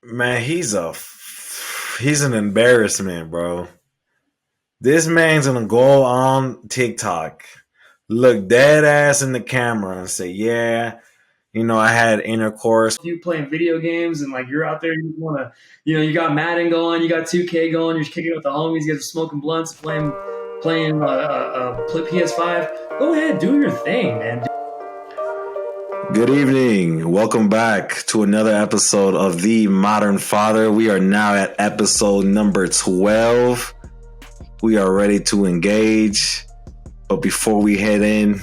Man, he's an embarrassment, bro. This man's gonna go on TikTok, look dead ass in the camera, and say, "Yeah, I had intercourse." You playing video games and like you're out there, you want to, you got Madden going, you got 2K going, you're kicking it with the homies, you guys are smoking blunts, playing PS5. Go ahead, do your thing, man. Good evening. Welcome back to another episode of The Modern Father. We are now at episode number 12. We are ready to engage. But before we head in,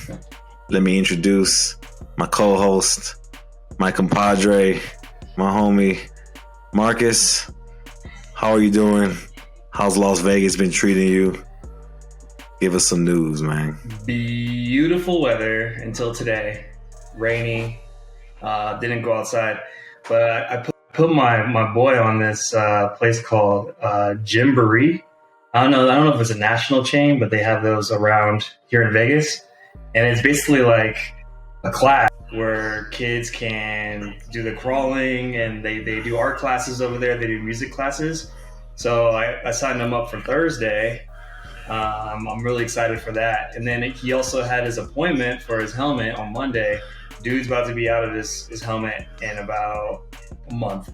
let me introduce my co-host, my compadre, my homie, Marcus. How are you doing? How's Las Vegas been treating you? Give us some news, man. Beautiful weather until today. Rainy. Didn't go outside. But I put my boy on this place called Gymboree. I don't know if it's a national chain, but they have those around here in Vegas. And it's basically like a class where kids can do the crawling, and they do art classes over there. They do music classes. So I signed them up for Thursday. I'm really excited for that. And then he also had his appointment for his helmet on Monday. Dude's about to be out of his helmet in about a month.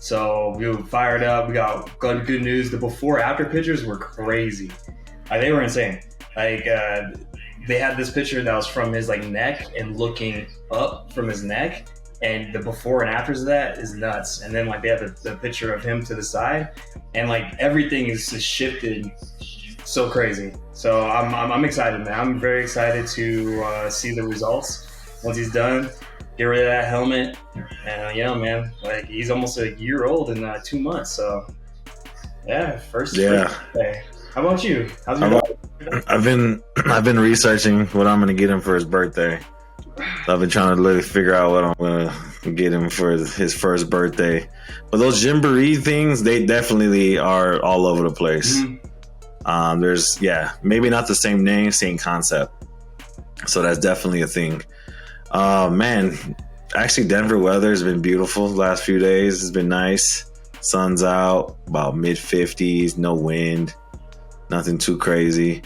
So we were fired up. We got good news. The before-after pictures were crazy. They were insane. They had this picture that was from his neck and looking up from his neck, and the before and afters of that is nuts. And then they have the picture of him to the side, and everything is just shifted so crazy. So I'm excited, man. I'm very excited to see the results once he's done. Get rid of that helmet, and man, he's almost a year old in 2 months. So first birthday. How about you? How's your I've been researching what I'm gonna get him for his birthday. So I've been trying to really figure out what I'm gonna get him for his first birthday. But those Gymboree things, they definitely are all over the place. Mm-hmm. There's maybe not the same name, same concept. So that's definitely a thing. Man, actually Denver weather has been beautiful the last few days. It's been nice. Sun's out, about mid-50s, no wind, nothing too crazy.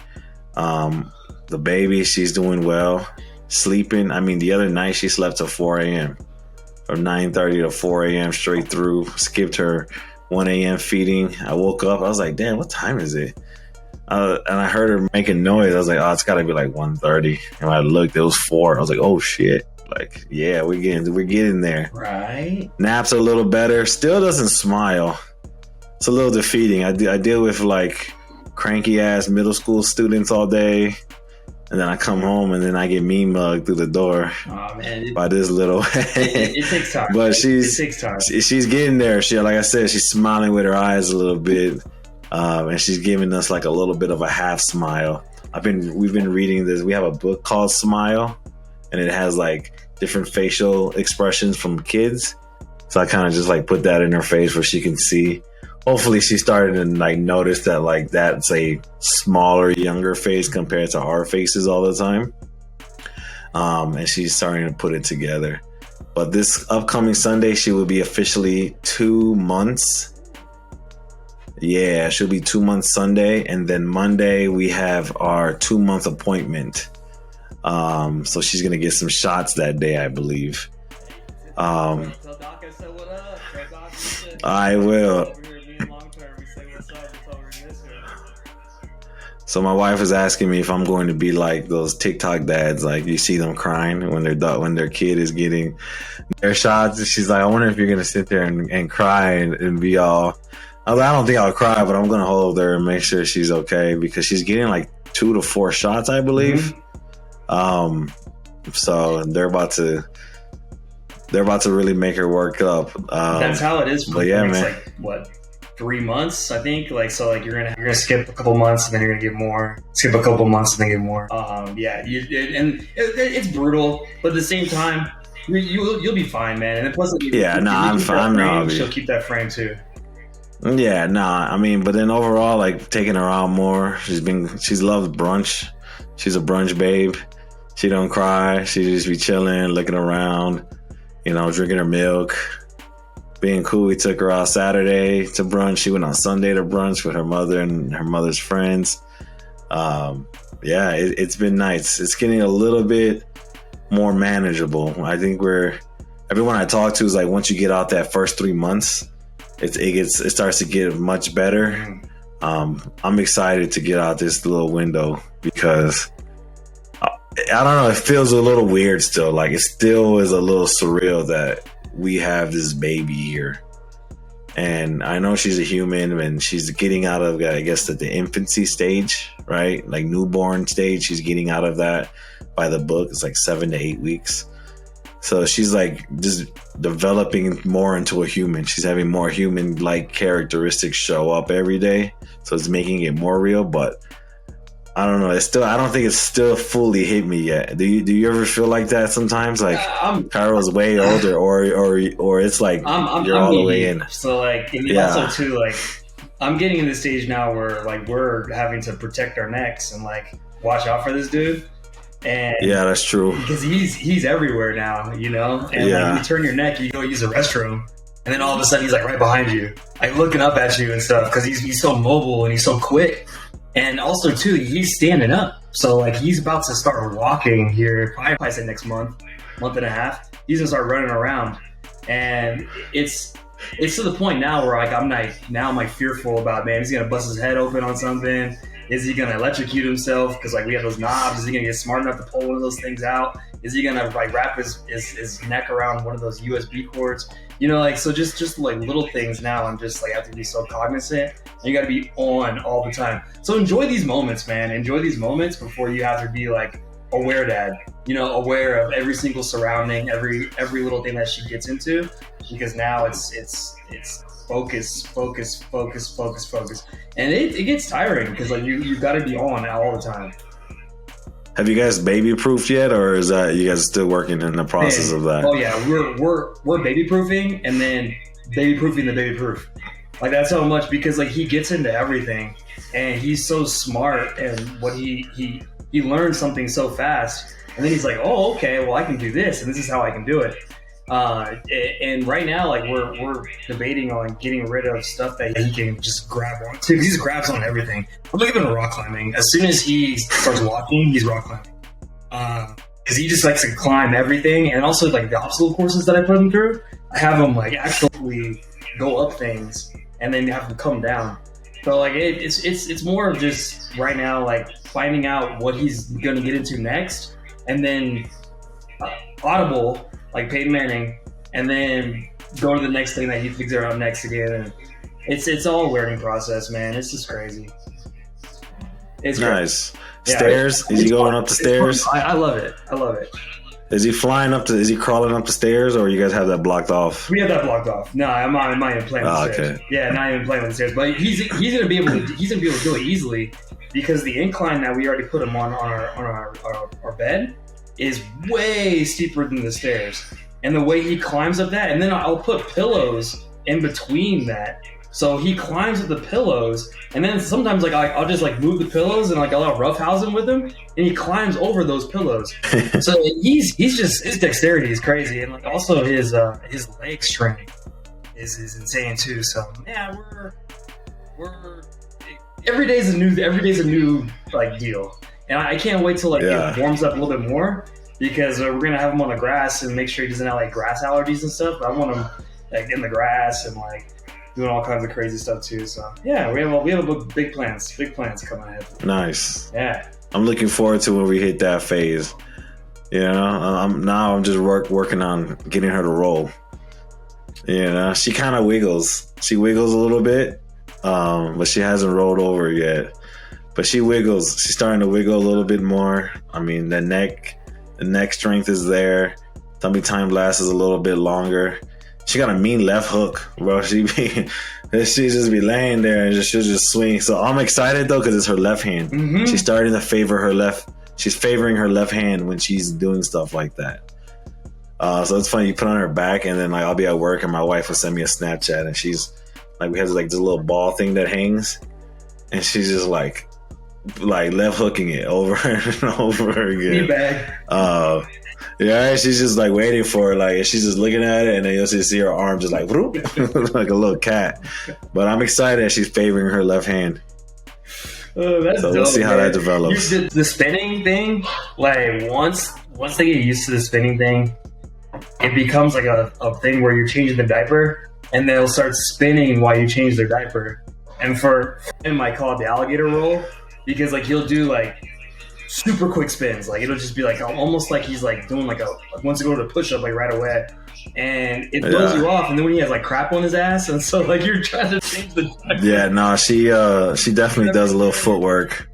The baby, she's doing well, sleeping. I mean, the other night she slept till 4 a.m. from 9:30 to 4 a.m. straight through. Skipped her 1 a.m. feeding. I woke up, I was like, damn, what time is it? And I heard her making noise. I was like, oh, it's got to be 1:30. And when I looked, it was 4. I was like, oh shit. We're getting there. Right. Naps a little better. Still doesn't smile. It's a little defeating. I deal with cranky ass middle school students all day, and then I come home and then I get mean mugged through the door. Oh man, by this little. it takes time. But it takes time. She's getting there. She, like I said, she's smiling with her eyes a little bit. And she's giving us a little bit of a half smile. We've been reading this. We have a book called Smile, and it has different facial expressions from kids. So I kind of just put that in her face where she can see. Hopefully she's starting to notice that that's a smaller, younger face compared to our faces all the time. And she's starting to put it together. But this upcoming Sunday, she will be officially 2 months. Yeah, she'll be 2 months Sunday, and then Monday we have our 2-month appointment. So she's gonna get some shots that day, I believe. I will. So my wife is asking me if I'm going to be like those TikTok dads, you see them crying when their kid is getting their shots. She's like, I wonder if you're gonna sit there and cry and be all. I don't think I'll cry, but I'm gonna hold her and make sure she's okay because she's getting 2 to 4 shots, I believe. Mm-hmm. So they're about to really make her work up. That's how it is. But yeah, man. 3 months, I think. You're gonna skip a couple months and then you're gonna get more. Skip a couple months and then get more. It's brutal, but at the same time, you'll be fine, man. And plus, I'm fine. She'll keep that frame too. Yeah, I mean, but then overall, taking her out more. She's loved brunch. She's a brunch babe. She don't cry. She just be chilling, looking around, drinking her milk. being cool. We took her out Saturday to brunch. She went on Sunday to brunch with her mother and her mother's friends. Yeah, it's been nice. It's getting a little bit more manageable. I think everyone I talk to is like, once you get out that first 3 months, it starts to get much better. I'm excited to get out this little window because I don't know, it feels a little weird still. Like, it still is a little surreal that we have this baby here. And I know she's a human and she's getting out of, I guess, the infancy stage, right? Like newborn stage. She's getting out of that by the book. It's like 7 to 8 weeks. So she's like just developing more into a human. She's having more human-like characteristics show up every day. So it's making it more real. But I don't know. I don't think it's still fully hit me yet. Do you ever feel like that sometimes? Like Cairo's way older, or it's like you're all the way in. So like, and also too, like I'm getting in the stage now where like we're having to protect our necks and like watch out for this dude. And yeah, that's true. Because he's everywhere now, you know. And like, you turn your neck, you go use the restroom, and then all of a sudden he's like right behind you, like looking up at you and stuff. Because he's so mobile and he's so quick. And also, too, he's standing up. So, like, he's about to start walking here, probably say next month and a half. He's going to start running around. And it's to the point now where, like, I'm like fearful about, man, is he going to bust his head open on something? Is he going to electrocute himself? Because, like, we have those knobs. Is he going to get smart enough to pull one of those things out? Is he going to, like, wrap his neck around one of those USB cords? You know, like, so just like little things now, I'm just like, I have to be so cognizant. And you got to be on all the time. So enjoy these moments, man. Enjoy these moments before you have to be like aware dad, you know, aware of every single surrounding, every little thing that she gets into, because now it's focus. And it gets tiring because like you got to be on all the time. Have you guys baby proofed yet, or is that you guys still working in the process of that? Oh yeah, we're baby proofing and then baby proofing the baby proof. Like that's so much because like he gets into everything and he's so smart and what he learns something so fast and then he's like, oh okay, well I can do this and this is how I can do it. And right now like we're debating on getting rid of stuff that he can just grab onto. He just grabs on everything. I'm looking at rock climbing. As soon as he starts walking, he's rock climbing. Because he just likes to climb everything, and also like the obstacle courses that I put him through, I have him like actually go up things and then have him come down. So like it's more of just right now like finding out what he's gonna get into next, and then audible like Peyton Manning, and then go to the next thing that he figures out next again. And it's all a learning process, man. It's just crazy. It's nice. Crazy. Stairs? Is he going up the stairs? I love it. I love it. Is he is he crawling up the stairs, or you guys have that blocked off? We have that blocked off. No, I'm not even playing with the stairs. Okay. Yeah, not even playing with the stairs. But he's gonna be able to do it easily because the incline that we already put him on our bed is way steeper than the stairs. And the way he climbs up that, and then I'll put pillows in between that. So he climbs up the pillows, and then sometimes like I'll just like move the pillows and like I'll roughhouse him with him, and he climbs over those pillows. So he's just, his dexterity is crazy, and like also his leg strength is insane too. So yeah, we're every day's a new like deal, and I can't wait till like it warms up a little bit more because we're gonna have him on the grass and make sure he doesn't have like grass allergies and stuff. But I want him like in the grass and like doing all kinds of crazy stuff too. So yeah, we have big plans coming ahead. Nice. Yeah, I'm looking forward to when we hit that phase. You know, I'm just working on getting her to roll. You know, she kind of wiggles. She wiggles a little bit, but she hasn't rolled over yet. But she wiggles. She's starting to wiggle a little bit more. I mean, the neck strength is there. Tummy time lasts a little bit longer. She got a mean left hook, bro. She just be laying there and she'll just swing. So I'm excited though because it's her left hand. Mm-hmm. She's starting to favor her left. She's favoring her left hand when she's doing stuff like that. So it's funny. You put on her back and then like I'll be at work and my wife will send me a Snapchat and she's like, we have like this little ball thing that hangs and she's just like left hooking it over and over again. Yeah, she's just like waiting for it. Like she's just looking at it, and then you'll just see her arm just like whoop, like a little cat. But I'm excited that she's favoring her left hand. Oh, that's so dope, we'll see how that develops. The spinning thing, like once they get used to the spinning thing, it becomes like a thing where you're changing the diaper, and they'll start spinning while you change their diaper. And for him, I call it the alligator roll, because like he'll do like super quick spins. Like it'll just be like almost like he's like doing like wants to go to the push up like right away, and it throws you off. And then when he has like crap on his ass, and so like you're trying to change the diaper. Yeah, no, she definitely does a little footwork.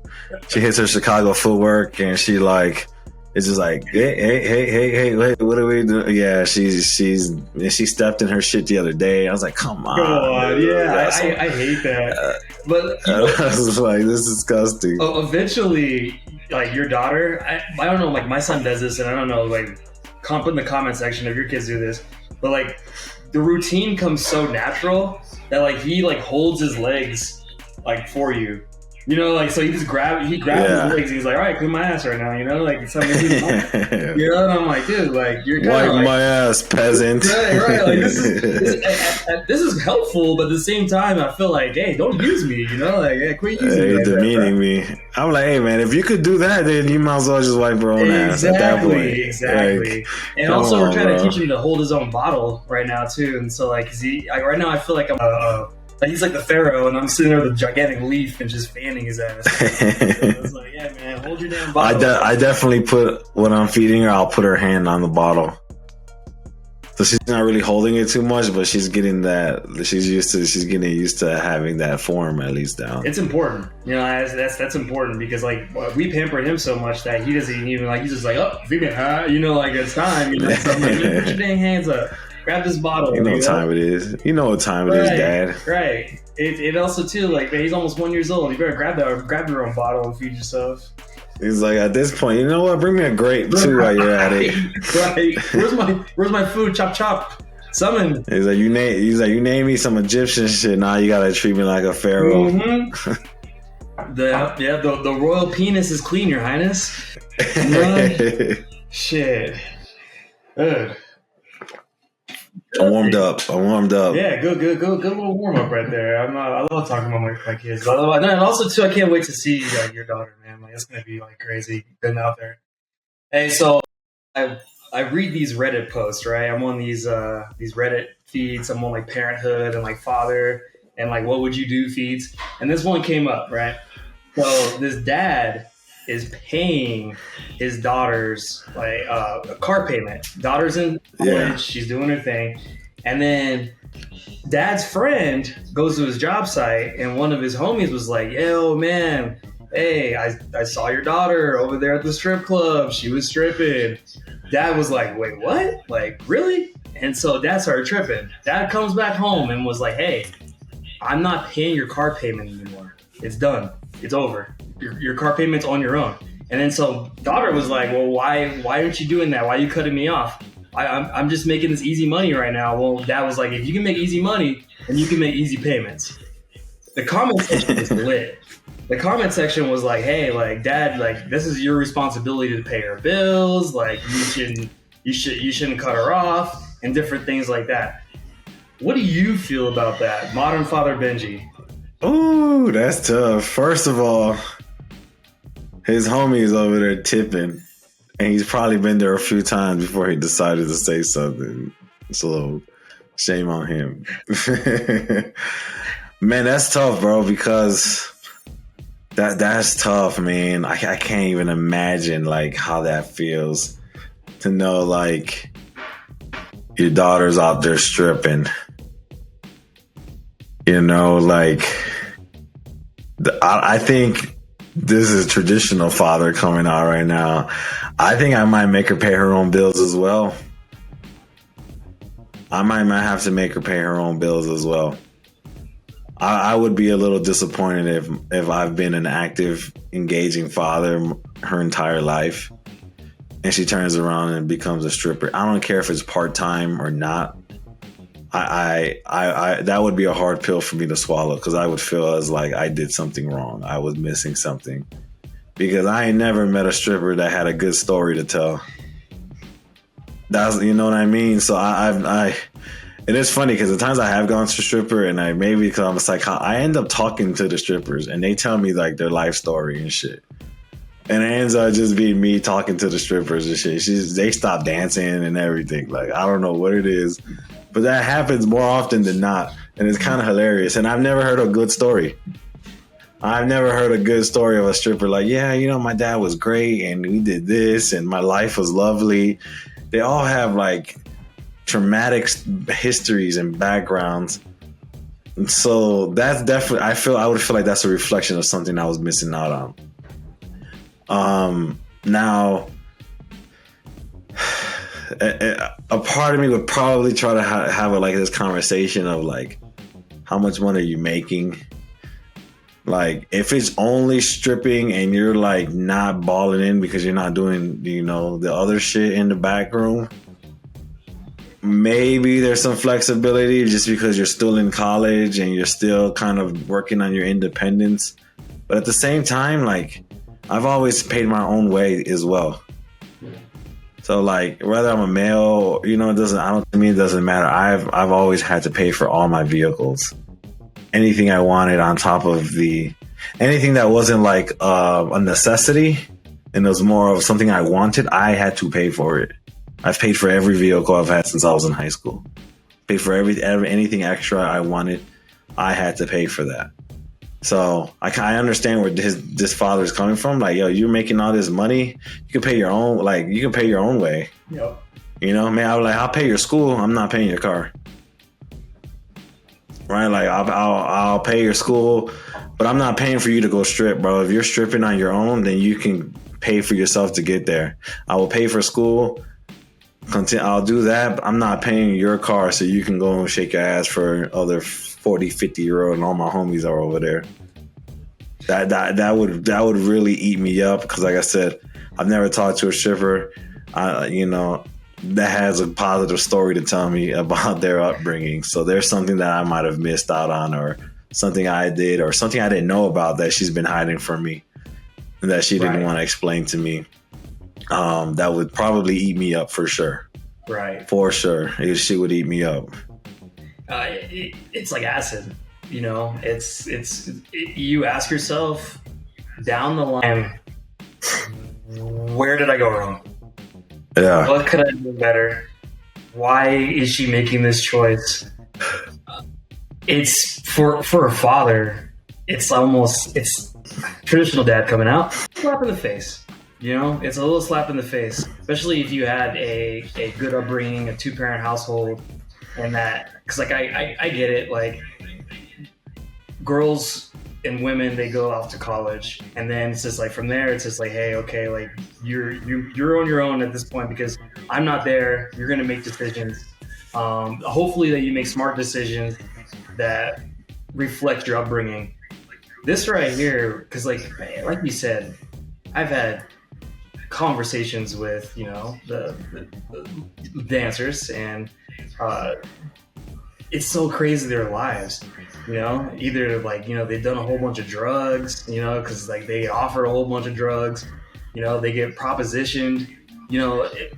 She hits her Chicago footwork, and she like it's just like hey, wait, what are we doing? Yeah, she stepped in her shit the other day. I was like, come on, dude, yeah, I hate that. But I was like, this is disgusting. Eventually, like your daughter, I don't know, like my son does this, and I don't know, like put in the comment section if your kids do this, but like the routine comes so natural that like he like holds his legs like for you. You know, like, so he grabs his legs and he's like, all right, clean my ass right now, you know, like, something, you know, and I'm like, dude, like, you're kind of wipe my ass, peasant. Right, like, this is helpful, but at the same time, I feel like, hey, don't use me, you know, like, hey, quit using me. Demeaning me. I'm like, hey, man, if you could do that, then you might as well just wipe your own ass at that point. Exactly. Like, and also, we're trying to teach him to hold his own bottle right now, too, and so, like, right now, I feel like I'm like he's like the pharaoh, and I'm sitting there with a gigantic leaf and just fanning his ass. So it's like, yeah, man, hold your damn bottle. I definitely put, when I'm feeding her, I'll put her hand on the bottle. So she's not really holding it too much, but she's getting that. She's getting used to having that form at least down. It's important, you know. That's important because like we pamper him so much that he doesn't even like. He's just like, oh, feed me, you know, like it's time. You know, so I'm like, put your dang hands up. Grab this bottle. You know what time it is. You know what time it is, Dad. Right. It also too, like, man, he's almost 1 year old. You better grab your own bottle and feed yourself. He's like, at this point, you know what? Bring me a grape too while you're at it. Right. Where's my food? Chop chop. Summon. He's like, you name me some Egyptian shit. Now you gotta treat me like a pharaoh. Mm-hmm. The royal penis is clean, Your Highness. Shit. Ugh. I warmed up. Yeah, good little warm up right there. I love talking about my kids. And also too, I can't wait to see your daughter, man. Like it's gonna be like crazy getting out there. Hey, so I read these Reddit posts, right? I'm on these Reddit feeds. I'm on like parenthood and like father and like what would you do feeds. And this one came up, right? So this dad is paying his daughter's like a car payment. Daughter's in college, she's doing her thing, and then dad's friend goes to his job site, and one of his homies was like, "Yo, man, hey, I saw your daughter over there at the strip club. She was stripping." Dad was like, "Wait, what? Like, really?" And so dad started tripping. Dad comes back home and was like, "Hey, I'm not paying your car payment anymore. It's done. It's over. Your car payment's on your own." And then so daughter was like, "Well, why aren't you doing that? Why are you cutting me off? I'm just making this easy money right now." Well, dad was like, "If you can make easy money, then you can make easy payments." The comment section was lit. The comment section was like, "Hey, like dad, like this is your responsibility to pay her bills. Like you shouldn't cut her off and different things like that." What do you feel about that, modern father Benji? Ooh, that's tough. First of all, his homie's over there tipping, and he's probably been there a few times before he decided to say something. So, shame on him. Man, that's tough, bro, because that's tough, man. I can't even imagine, like, how that feels to know, like, your daughter's out there stripping. You know, like, I think this is traditional father coming out right now. I think I might make her pay her own bills as well. I might have to make her pay her own bills as well. I would be a little disappointed if I've been an active, engaging father her entire life, and she turns around and becomes a stripper. I don't care if it's part-time or not. I that would be a hard pill for me to swallow, because I would feel as like I did something wrong. I was missing something, because I ain't never met a stripper that had a good story to tell. That's, you know what I mean. So I it is funny because the times I have gone to a stripper, and I maybe because I'm a psychologist, I end up talking to the strippers, and they tell me like their life story and shit. And it ends up just being me talking to the strippers and shit. They stop dancing and everything. Like, I don't know what it is, but that happens more often than not, and it's kind of hilarious. And I've never heard a good story. I've never heard a good story of a stripper like, yeah, you know, my dad was great, and we did this, and my life was lovely. They all have like traumatic histories and backgrounds. And so that's definitely, I would feel like that's a reflection of something I was missing out on. Now, a part of me would probably try to have like this conversation of like, how much money are you making? Like, if it's only stripping and you're like not balling in because you're not doing, you know, the other shit in the back room, maybe there's some flexibility just because you're still in college and you're still kind of working on your independence. But at the same time, like, I've always paid my own way as well. So like, whether I'm a male, you know, it doesn't matter. I've always had to pay for all my vehicles. Anything I wanted on top of anything that wasn't like a necessity and it was more of something I wanted, I had to pay for it. I've paid for every vehicle I've had since I was in high school. Paid for anything extra I wanted. I had to pay for that. So I understand where this father's coming from. Like, yo, you're making all this money. You can pay your own. Like, you can pay your own way. Yep. You know, man. I was like, I'll pay your school. I'm not paying your car. Right? Like, I'll pay your school, but I'm not paying for you to go strip, bro. If you're stripping on your own, then you can pay for yourself to get there. I will pay for school. I'll do that, but I'm not paying your car so you can go and shake your ass for other 40, 50-year-old and all my homies are over there. That would really eat me up because, like I said, I've never talked to a stripper, you know, that has a positive story to tell me about their upbringing. So there's something that I might have missed out on, or something I did, or something I didn't know about that she's been hiding from me and that she didn't want to explain to me. That would probably eat me up for sure. Right. For sure. She would eat me up. It's like acid, you know, you ask yourself down the line, where did I go wrong? Yeah. What could I do better? Why is she making this choice? It's for a father. It's traditional dad coming out, slap in the face. You know, it's a little slap in the face, especially if you had a good upbringing, a 2-parent household, and that, because like I get it, like girls and women, they go off to college, and then it's just like from there, it's just like, hey, okay, like you're on your own at this point because I'm not there. You're gonna make decisions. Hopefully that you make smart decisions that reflect your upbringing. This right here, because like you said, I've had conversations with, you know, the dancers, and it's so crazy their lives, you know, either like, you know, they've done a whole bunch of drugs, you know, because like they offer a whole bunch of drugs, you know, they get propositioned, you know, and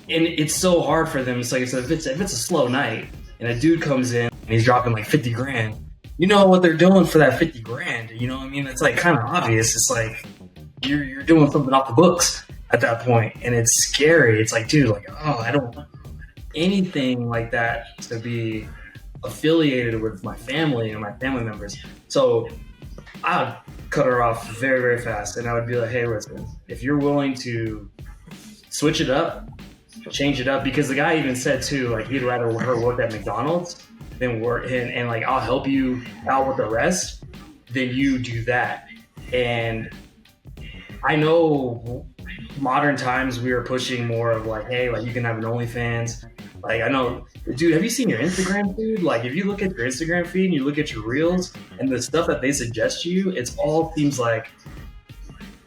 it's so hard for them. It's like, if it's a slow night and a dude comes in and he's dropping like 50 grand, you know what they're doing for that 50 grand, you know what I mean? It's like kind of obvious. It's like you're doing something off the books at that point, and it's scary. It's like, dude, like, oh, I don't want anything like that to be affiliated with my family and my family members. So I would cut her off very, very fast, and I would be like, hey, listen, if you're willing to switch it up, change it up, because the guy even said too, like, he'd rather her work at McDonald's than work, and like, I'll help you out with the rest, then you do that. And I know modern times we are pushing more of like, hey, like you can have an OnlyFans. Like, I know, dude, have you seen your Instagram feed? Like, if you look at your Instagram feed and you look at your reels and the stuff that they suggest to you, it's all seems like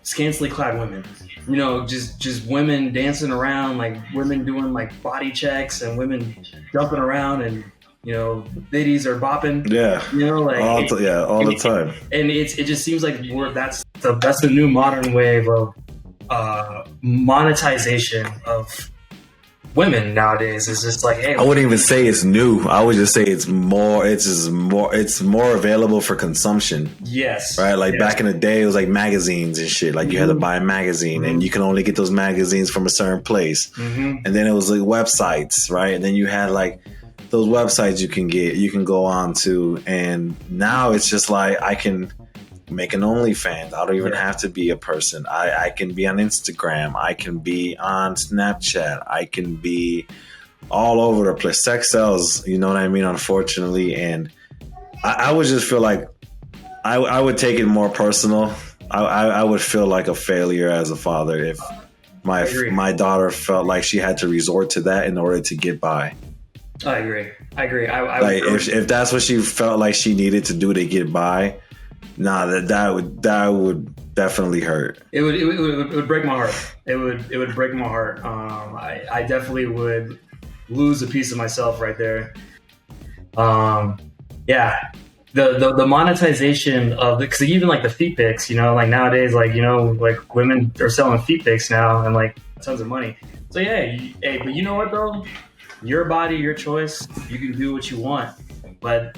scantily clad women. You know, just women dancing around, like women doing like body checks and women jumping around, and you know, biddies are bopping. Yeah, you know, like all the time. And it just seems like that's the new modern wave of monetization of women nowadays. It's just like, hey, I wouldn't even say it's new. I would just say it's more. It's more available for consumption. yes, Right, like yes. back in the day, it was like magazines and shit. Like you had to buy a magazine, and you can only get those magazines from a certain place. And then it was like websites, right? And then you had like those websites you can go on to, and now it's just like I can make an OnlyFans. I don't even have to be a person. I can be on Instagram. I can be on Snapchat. I can be all over the place. Sex sells, you know what I mean? Unfortunately, and I would just feel like I would take it more personal. I would feel like a failure as a father if my daughter felt like she had to resort to that in order to get by. I agree. I like if that's what she felt like she needed to do to get by, nah, that would definitely hurt. It would break my heart. It would break my heart. I definitely would lose a piece of myself right there. Yeah. The monetization of because even like the feet pics, you know, like nowadays, like, you know, like women are selling feet pics now and like tons of money. So yeah, hey, but you know what though? Your body, your choice. You can do what you want, but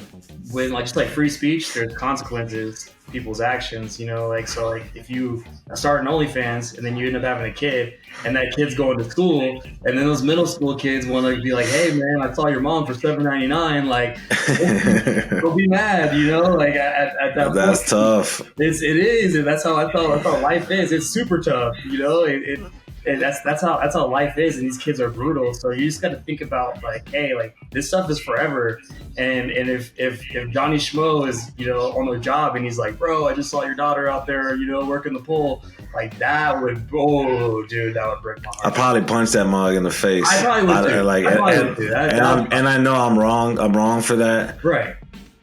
when like just like free speech, there's consequences to people's actions. You know, like so like if you start an OnlyFans and then you end up having a kid, and that kid's going to school, and then those middle school kids want to be like, "Hey man, I saw your mom for $7.99." Like, don't be mad, you know. Like at that that's point, tough. It is, and that's how I thought life is. It's super tough, you know. And that's how life is, and these kids are brutal. So you just got to think about like, hey, like this stuff is forever. And if Johnny Schmo is, you know, on the job and he's like, bro, I just saw your daughter out there, you know, working the pool, like that would, oh, dude, that would break my heart. I'd probably punch that mug in the face. I probably would too. Like, I probably would do that. And I know I'm wrong. I'm wrong for that. Right.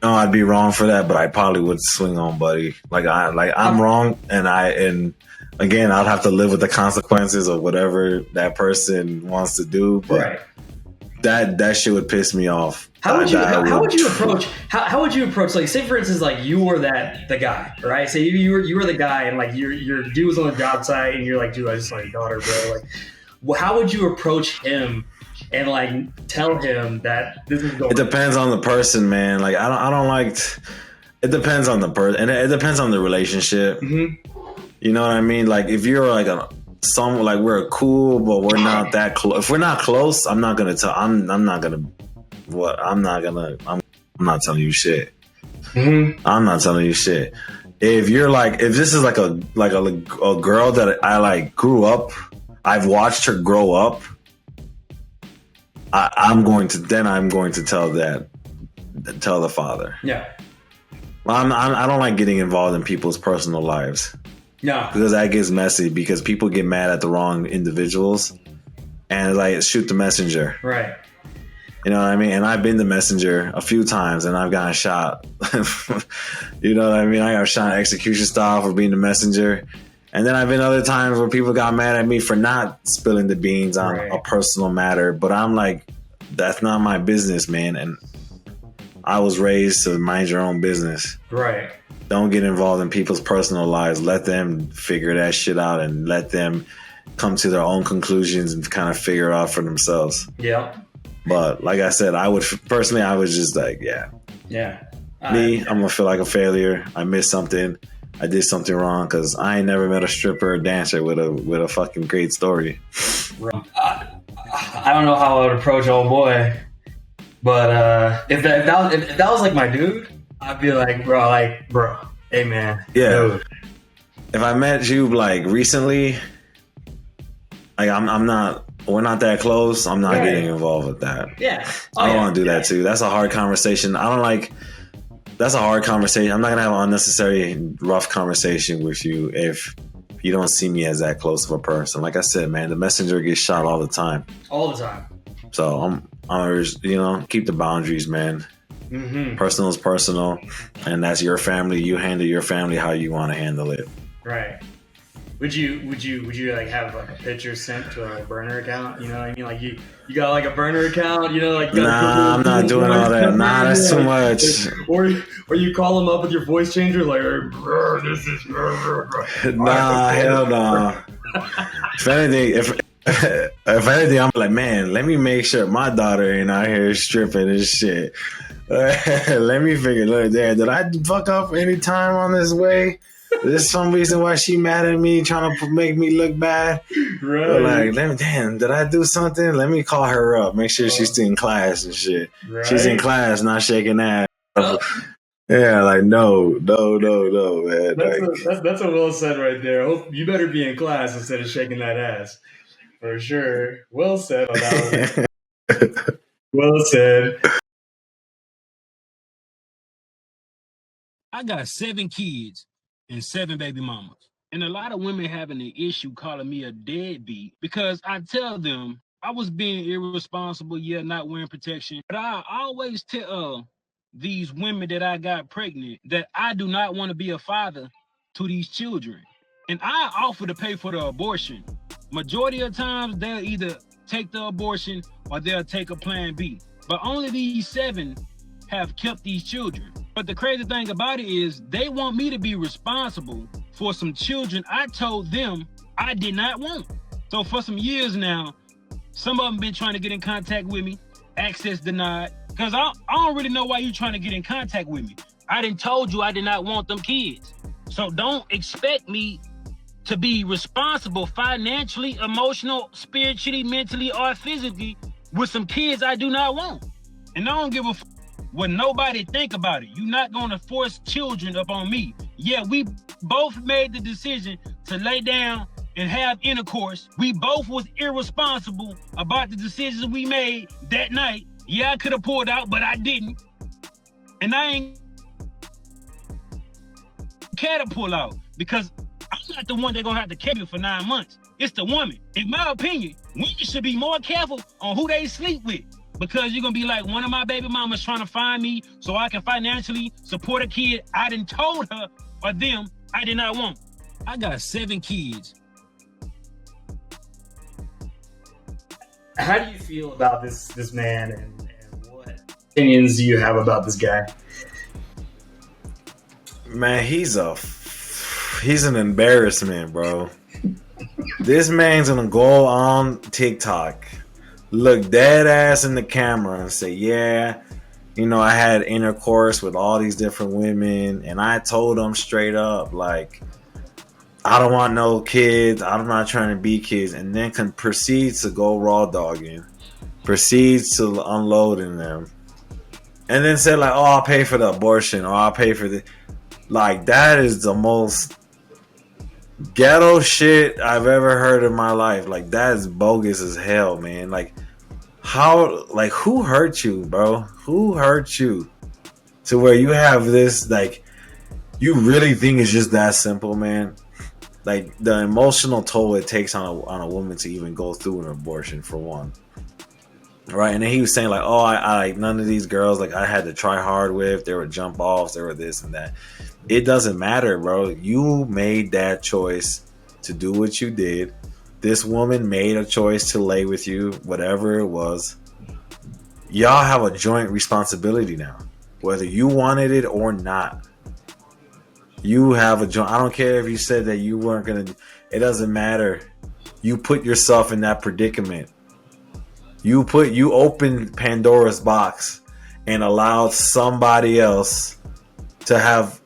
No, I'd be wrong for that, but I probably would swing on buddy. I'm wrong, and again, I'd have to live with the consequences of whatever that person wants to do. But right. that shit would piss me off. How would you approach? Like, say for instance, like you were the guy, right? Say you were the guy, and like your dude was on the job site, and you're like, dude, I just saw your daughter, bro. Like, how would you approach him? And like tell him that this is going. It depends on the person, man. Like I don't like. It depends on the person, and it depends on the relationship. You know what I mean? Like if you're like like we're cool, but we're not that close. If we're not close, I'm not gonna tell. I'm not telling you shit. I'm not telling you shit. If this is like a girl that I like grew up, I've watched her grow up. I'm going to tell the father. Yeah. I don't like getting involved in people's personal lives. No. Because that gets messy because people get mad at the wrong individuals and like shoot the messenger. Right. You know what I mean? And I've been the messenger a few times and I've gotten shot. You know what I mean? I got shot execution style for being the messenger. And then I've been other times where people got mad at me for not spilling the beans on a personal matter. But I'm like, that's not my business, man. And I was raised to mind your own business. Right. Don't get involved in people's personal lives. Let them figure that shit out and let them come to their own conclusions and kind of figure it out for themselves. Yeah. But like I said, I would just like, yeah. Yeah. I'm going to feel like a failure. I missed something. I did something wrong because I ain't never met a stripper or dancer with a fucking great story. I don't know how I would approach old boy, but if that was like my dude, I'd be like, bro, hey man, yeah. Dude. If I met you like recently, like we're not that close. I'm not getting involved with that. Yeah, I don't want to do that too. That's a hard conversation. That's a hard conversation. I'm not gonna have an unnecessary rough conversation with you if you don't see me as that close of a person. Like I said, man, the messenger gets shot all the time. All the time. So I'm keep the boundaries, man. Personal is personal, and that's your family. You handle your family how you want to handle it. Right. Would you like have like a picture sent to a burner account? You know what I mean? Like you got like a burner account, you know, like nah, I'm not doing all that. Nah, that's too much. Or you call them up with your voice changer, like, this is nah, hell no. If anything, If anything, I'm like, man, let me make sure my daughter ain't out here stripping and shit. Let me figure, look there. Did I fuck up any time on this way? There's some reason why she mad at me, trying to make me look bad. Or Right. like, damn, did I do something? Let me call her up, make sure she's still in class and shit. Right. She's in class, not shaking ass. Yeah, like no, man. That's a well said right there. Hope you better be in class instead of shaking that ass. For sure. Well said on that one. Well said. I got 7 kids and 7 baby mamas. And a lot of women having an issue calling me a deadbeat because I tell them I was being irresponsible, not wearing protection. But I always tell these women that I got pregnant that I do not want to be a father to these children. And I offer to pay for the abortion. Majority of times they'll either take the abortion or they'll take a plan B. But only these 7 have kept these children. But the crazy thing about it is they want me to be responsible for some children I told them I did not want. So for some years now, some of them been trying to get in contact with me, access denied, because I don't really know why you trying to get in contact with me. I done told you I did not want them kids. So don't expect me to be responsible financially, emotional, spiritually, mentally, or physically with some kids I do not want. And I don't give a what nobody think about it. You're not going to force children up on me. Yeah, we both made the decision to lay down and have intercourse. We both was irresponsible about the decisions we made that night. Yeah, I could have pulled out, but I didn't. And I ain't care to pull out because I'm not the one that's going to have to carry you for 9 months. It's the woman. In my opinion, women should be more careful on who they sleep with. Because you're going to be like, one of my baby mamas trying to find me so I can financially support a kid I done told her or them I did not want. I got 7 kids. How do you feel about this man and what opinions do you have about this guy? Man, he's an embarrassment, bro. This man's gonna go on TikTok, look dead ass in the camera and say, yeah, I had intercourse with all these different women and I told them straight up, like, I don't want no kids, I'm not trying to be kids, and then proceeds to go raw dogging, proceeds to unloading them, and then say like, oh, I'll pay for the abortion or I'll pay for the, like, that is the most ghetto shit I've ever heard in my life. Like, that is bogus as hell, man. Like, how, like, who hurt you, bro? Who hurt you to where you have this, like, you really think it's just that simple, man? Like, the emotional toll it takes on a woman to even go through an abortion, for one. Right? And then he was saying like, oh, I like none of these girls, like, I had to try hard with, they were jump offs, they were this and that. It doesn't matter, bro. You made that choice to do what you did. This woman made a choice to lay with you, whatever it was. Y'all have a joint responsibility now, whether you wanted it or not. You have a joint. I don't care if you said that you weren't gonna. It doesn't matter. You put yourself in that predicament. You opened Pandora's box and allowed somebody else to have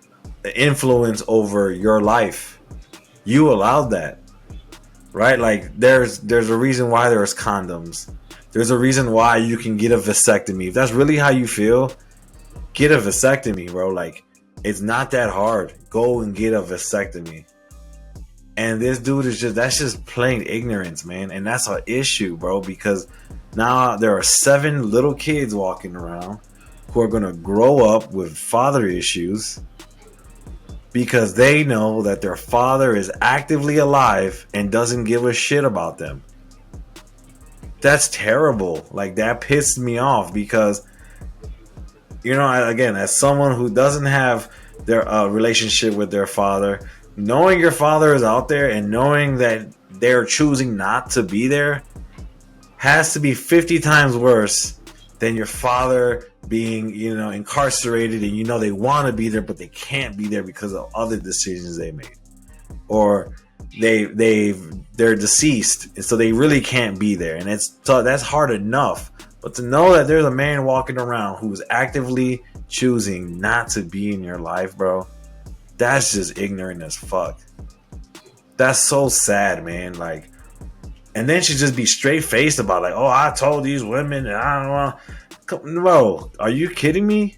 influence over your life. You allowed that, right? Like, there's a reason why there's condoms. There's a reason why you can get a vasectomy. If that's really how you feel, get a vasectomy, bro. Like, it's not that hard. Go and get a vasectomy. And this dude that's just plain ignorance, man. And that's an issue, bro, because now there are 7 little kids walking around who are going to grow up with father issues because they know that their father is actively alive and doesn't give a shit about them. That's terrible. Like, that pissed me off because, again, as someone who doesn't have their relationship with their father, knowing your father is out there and knowing that they're choosing not to be there has to be 50 times worse than your father being, incarcerated and they want to be there but they can't be there because of other decisions they made. Or they're deceased, and so they really can't be there, and that's hard enough. But to know that there's a man walking around who's actively choosing not to be in your life, bro, that's just ignorant as fuck. That's so sad, man. Like, and then she just be straight faced about like, oh, I told these women, and I don't know. Bro, are you kidding me?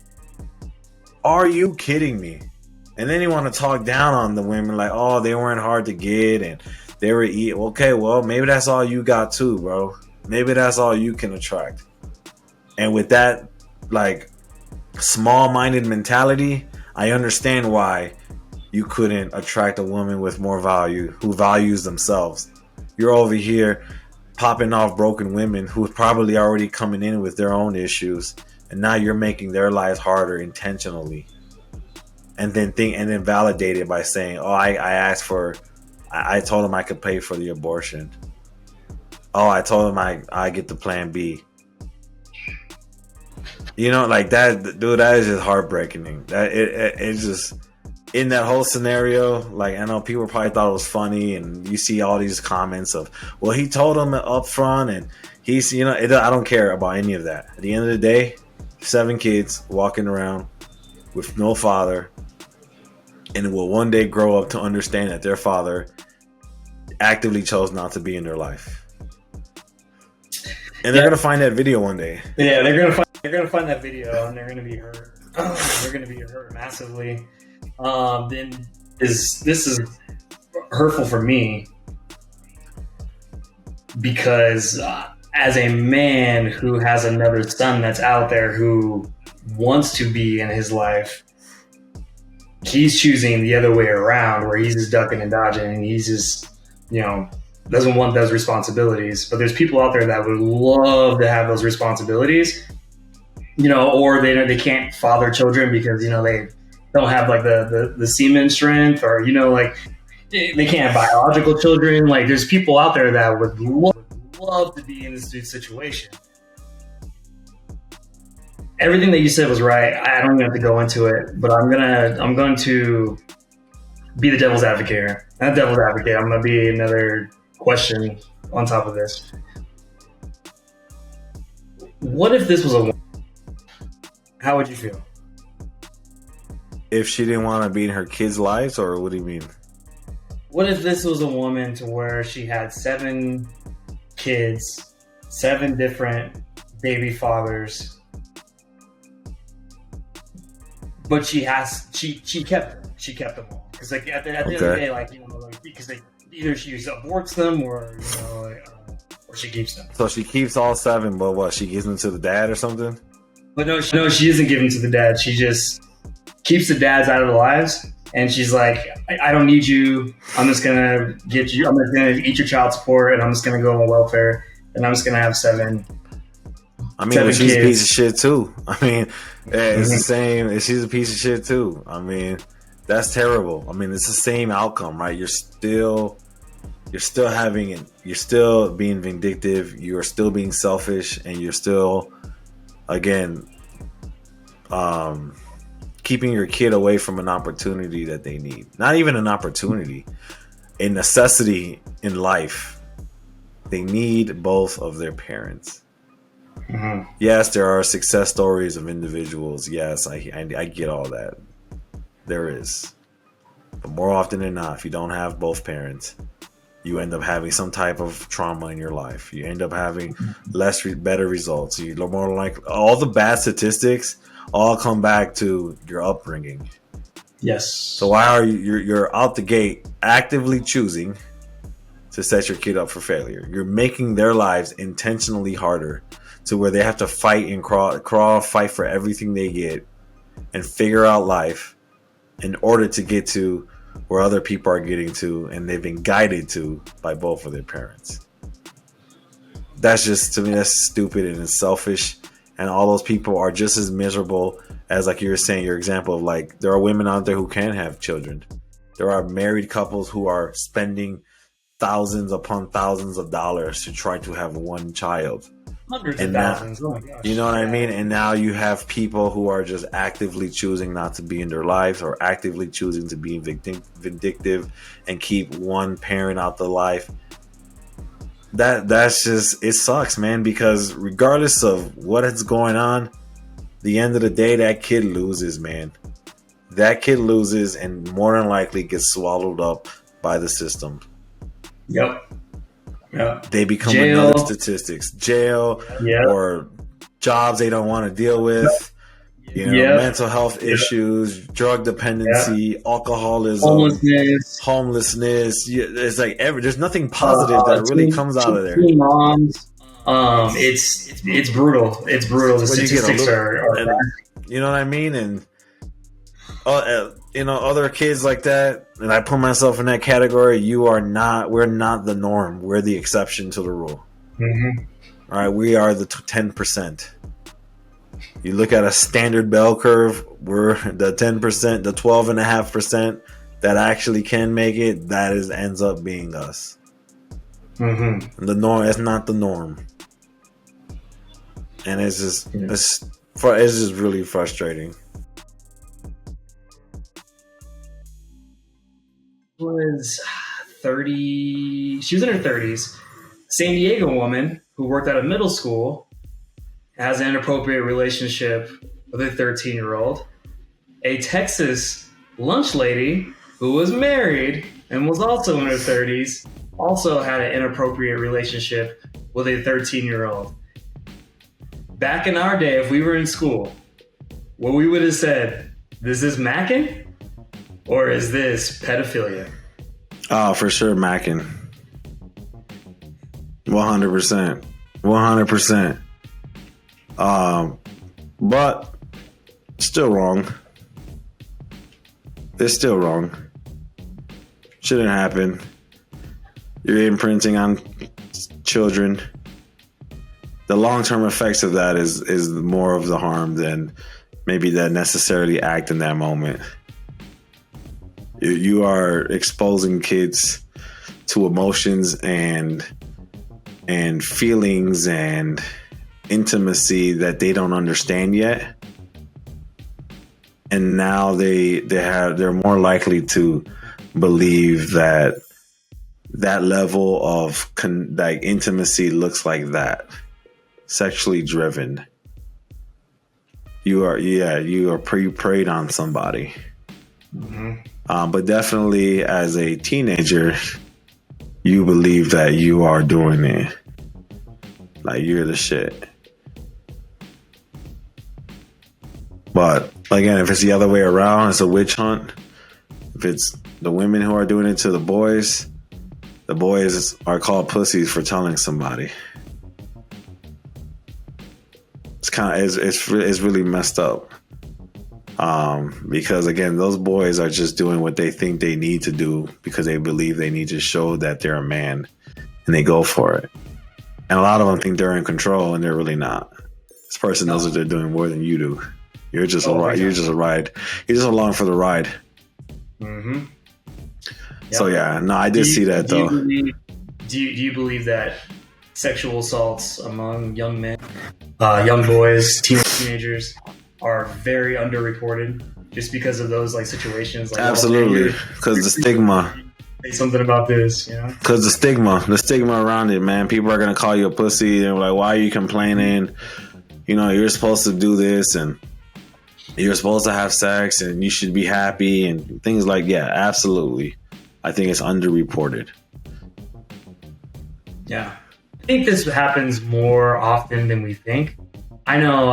Are you kidding me? And then you want to talk down on the women like, oh, they weren't hard to get and they were eating. Okay, well, maybe that's all you got too, bro. Maybe that's all you can attract. And with that, like, small-minded mentality, I understand why you couldn't attract a woman with more value, who values themselves. You're over here popping off broken women who are probably already coming in with their own issues, and now you're making their lives harder intentionally. And then validate it by saying, oh, I told him I could pay for the abortion. Oh, I told him I get the plan B. You know, like that, dude, that is just heartbreaking. That it's just, in that whole scenario, like, I know people probably thought it was funny, and you see all these comments of, well, he told him up front, and he's, you know, I don't care about any of that. At the end of the day, 7 kids walking around with no father, and will one day grow up to understand that their father actively chose not to be in their life. And they're gonna find that video one day. Yeah, they're gonna find that video, and they're gonna be hurt. They're gonna be hurt massively. Then this is hurtful for me because as a man who has another son that's out there who wants to be in his life, he's choosing the other way around, where he's just ducking and dodging, and he's just, you know, doesn't want those responsibilities. But there's people out there that would love to have those responsibilities, you know, or they can't father children because, you know, they don't have like the semen strength, or, you know, like they can't have biological children. Like, there's people out there that would love to be in this dude's situation. Everything that you said was right. I don't even have to go into it, but I'm going to be the devil's advocate here. Not devil's advocate. I'm going to be another question on top of this. What if this was a woman? How would you feel? If she didn't want to be in her kids' lives, or what do you mean? What if this was a woman to where she had 7 kids, 7 different baby fathers, but she kept them all, because like at the end of the day, like, you know, like, because either she aborts them, or, you know, like, or she keeps them. So she keeps all 7, but what, she gives them to the dad or something? But no, she doesn't give them to the dad. She just keeps the dads out of the lives, and she's like, I don't need you. I'm just gonna get you. I'm just gonna eat your child support, and I'm just gonna go on welfare, and I'm just gonna have 7. I mean, but she's a piece of shit too. I mean, it's the same. She's a piece of shit too. I mean, that's terrible. I mean, it's the same outcome, right? You're still having it. You're still being vindictive. You are still being selfish, and you're still, again, keeping your kid away from an opportunity that they need. Not even an opportunity, a necessity in life. They need both of their parents. Mm-hmm. Yes, there are success stories of individuals. Yes, I get all that. There is. But more often than not, if you don't have both parents, you end up having some type of trauma in your life. You end up having better results. You're more like, all the bad statistics all come back to your upbringing. Yes. So why are you're out the gate actively choosing to set your kid up for failure? You're making their lives intentionally harder, to where they have to fight and fight for everything they get, and figure out life in order to get to where other people are getting to, and they've been guided to by both of their parents. That's just, to me, that's stupid, and it's selfish. And all those people are just as miserable as, like you were saying, your example of, like, there are women out there who can have children. There are married couples who are spending thousands upon thousands of dollars to try to have one child. hundreds of And now, thousands. Oh my gosh. you know what I mean? And now you have people who are just actively choosing not to be in their lives, or actively choosing to be vindictive and keep one parent out the life. That's just, it sucks, man, because regardless of what is going on, the end of the day, that kid loses, man. That kid loses, and more than likely gets swallowed up by the system. Yep. They become Jail. another statistics. Jail, or jobs they don't want to deal with. You know, mental health issues, drug dependency, alcoholism, homelessness. It's like there's nothing positive that really comes out of there. Moms. It's brutal. It's brutal. The statistics are you know what I mean? And other kids like that, and I put myself in that category. We're not the norm. We're the exception to the rule. Mm-hmm. All right, we are the 10%. You look at a standard bell curve, we're the 10%, the 12.5% that actually can make it. Ends up being us. Mm-hmm. The norm is not the norm, and it's just really frustrating. Was 30. She was in her 30s. San Diego woman who worked at a middle school has an inappropriate relationship with a 13-year-old. A Texas lunch lady who was married and was also in her 30s also had an inappropriate relationship with a 13-year-old. Back in our day, if we were in school, what we would have said, this is macking? Or is this pedophilia? Oh, for sure, macking. 100%. 100%. But still wrong. It's still wrong. Shouldn't happen. You're imprinting on children. The long-term effects of that is more of the harm than maybe that necessarily act in that moment. You are exposing kids to emotions and feelings and intimacy that they don't understand yet, and now they're more likely to believe that level of intimacy looks like that, sexually driven. You are preyed on somebody. Mm-hmm. But definitely as a teenager, you believe that you are doing it. Like, you're the shit. But again, if it's the other way around, it's a witch hunt. If it's the women who are doing it to the boys are called pussies for telling somebody. It's really messed up. Because again, those boys are just doing what they think they need to do because they believe they need to show that they're a man, and they go for it. And a lot of them think they're in control, and they're really not. This person knows what they're doing more than you do. You're just You're just a ride. You're just along for the ride. Mm-hmm. Yep. So yeah, no, I did see that though. Do you believe that sexual assaults among young men, young boys, teenagers are very underreported just because of those situations? Like, absolutely, because the stigma. Say something about this, Because the stigma around it, man. People are gonna call you a pussy. They're like, "Why are you complaining? You're supposed to do this, and you're supposed to have sex, and you should be happy," and things like, yeah, absolutely. I think it's underreported. Yeah, I think this happens more often than we think. I know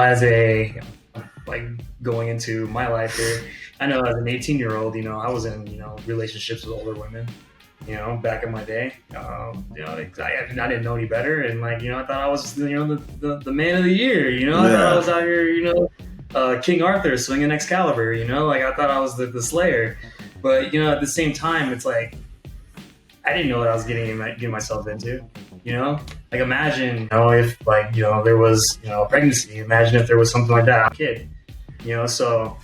going into my life here, I know as an 18-year-old, I was in, relationships with older women, back in my day. I didn't know any better. And I thought I was, the man of the year, I thought I was out here, King Arthur swinging Excalibur, I thought I was the Slayer. But, at the same time, it's like, I didn't know what I was getting myself into, imagine, if there was, pregnancy, imagine if there was something like that, kid, so,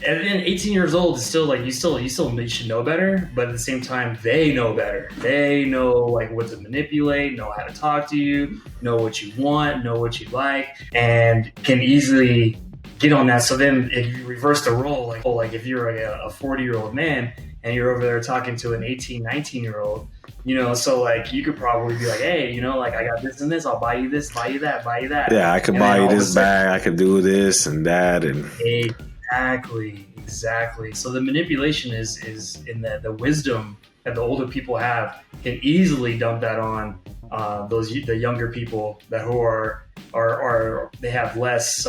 and then 18 years old is still like you should know better, but at the same time they know better. They know like what to manipulate, know how to talk to you, know what you want, know what you like, and can easily get on that. So then if you reverse the role, like if you're a 40-year-old man and you're over there talking to an 18, 19-year-old, so like you could probably be like, hey, like I got this and this, I'll buy you this, buy you that, buy you that. Yeah, I could buy you this bag, I could do this and that, and Exactly. So the manipulation is in the wisdom that the older people have can easily dump that on the younger people who are they have less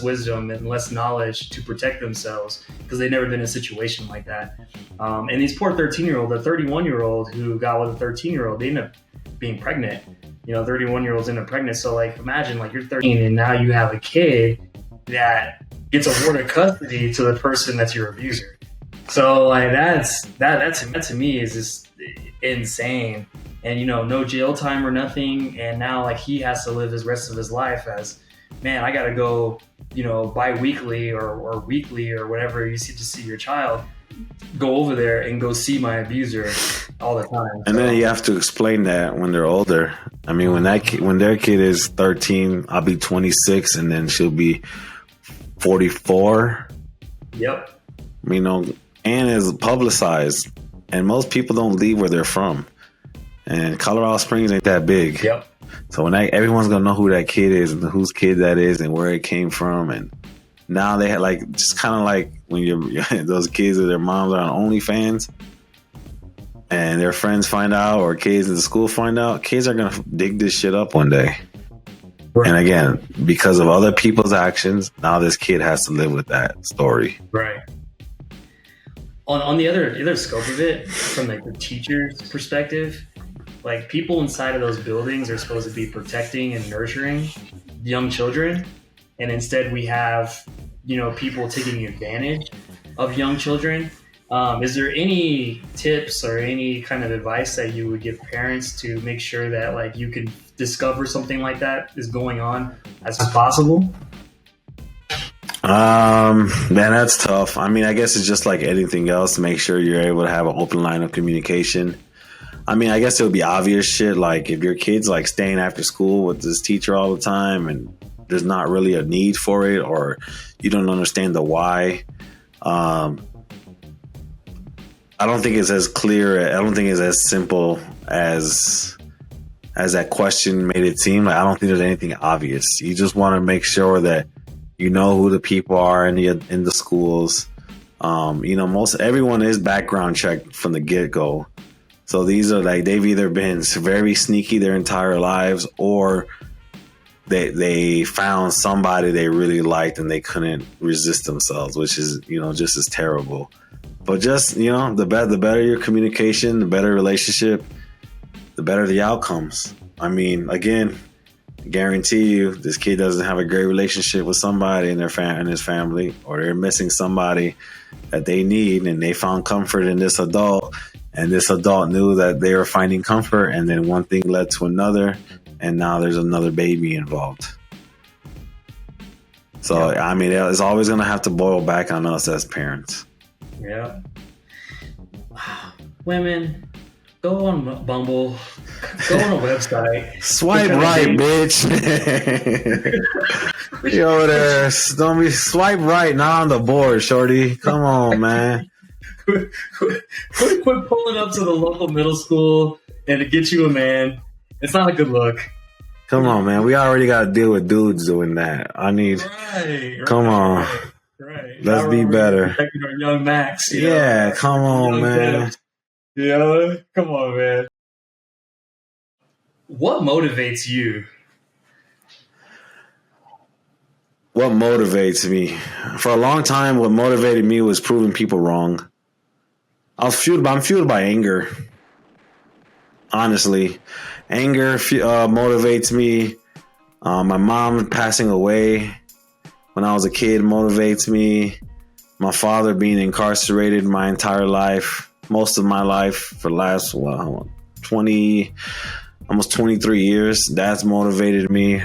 wisdom and less knowledge to protect themselves because they've never been in a situation like that. And these poor 13-year-old, the 31-year-old who got with a 13-year-old, they end up being pregnant. 31-year-olds end up pregnant. So like imagine like you're 13 and now you have a kid that gets awarded custody to the person that's your abuser. So like that to me is just insane. And no jail time or nothing. And now like he has to live his rest of his life as, man, I gotta go, bi-weekly or weekly or whatever you see to see your child. Go over there and go see my abuser all the time. And then you have to explain that when they're older. I mean, when their kid is 13, I'll be 26, and then she'll be 44. Yep. And is publicized, and most people don't leave where they're from. And Colorado Springs ain't that big. Yep. So when everyone's gonna know who that kid is and whose kid that is and where it came from, and now they had like just kind of like when those kids or their moms are on OnlyFans, and their friends find out or kids in the school find out, kids are gonna dig this shit up one day. Right. And again, because of other people's actions, now this kid has to live with that story. Right. On the other scope of it, from like the teacher's perspective, like people inside of those buildings are supposed to be protecting and nurturing young children, and instead we have people taking advantage of young children. Is there any tips or any kind of advice that you would give parents to make sure that like you can discover something like that is going on as possible? Man, that's tough. I mean, I guess it's just like anything else to make sure you're able to have an open line of communication. I mean, I guess it would be obvious shit like if your kid's like staying after school with this teacher all the time and there's not really a need for it, or you don't understand the why. I don't think it's as clear. I don't think it's as simple as that question made it seem. Like, I don't think there's anything obvious. You just want to make sure that you know who the people are in the schools. Most everyone is background checked from the get-go. So these are like they've either been very sneaky their entire lives, or they found somebody they really liked and they couldn't resist themselves, which is just as terrible. But just the better your communication, the better relationship, the better the outcomes. I mean, again, I guarantee you, this kid doesn't have a great relationship with somebody in his family, or they're missing somebody that they need, and they found comfort in this adult, and this adult knew that they were finding comfort, and then one thing led to another, and now there's another baby involved. So, yeah. I mean, it's always going to have to boil back on us as parents. Yeah. Women, go on Bumble, go on a website. Swipe right, bitch. You over there. Don't be swipe right, not on the board, shorty. Come on, man. Quit pulling up to the local middle school and to get you a man. It's not a good look. Come on, man. We already got to deal with dudes doing that. Come on. Right. Let's be better. Protecting our young Macks. Yeah, come on, man. Come on, man. What motivates you? What motivates me? For a long time, what motivated me was proving people wrong. I'm fueled by anger. Honestly, anger motivates me. My mom passing away when I was a kid motivates me. My father being incarcerated my entire life, most of my life for the last almost 23 years. That's motivated me.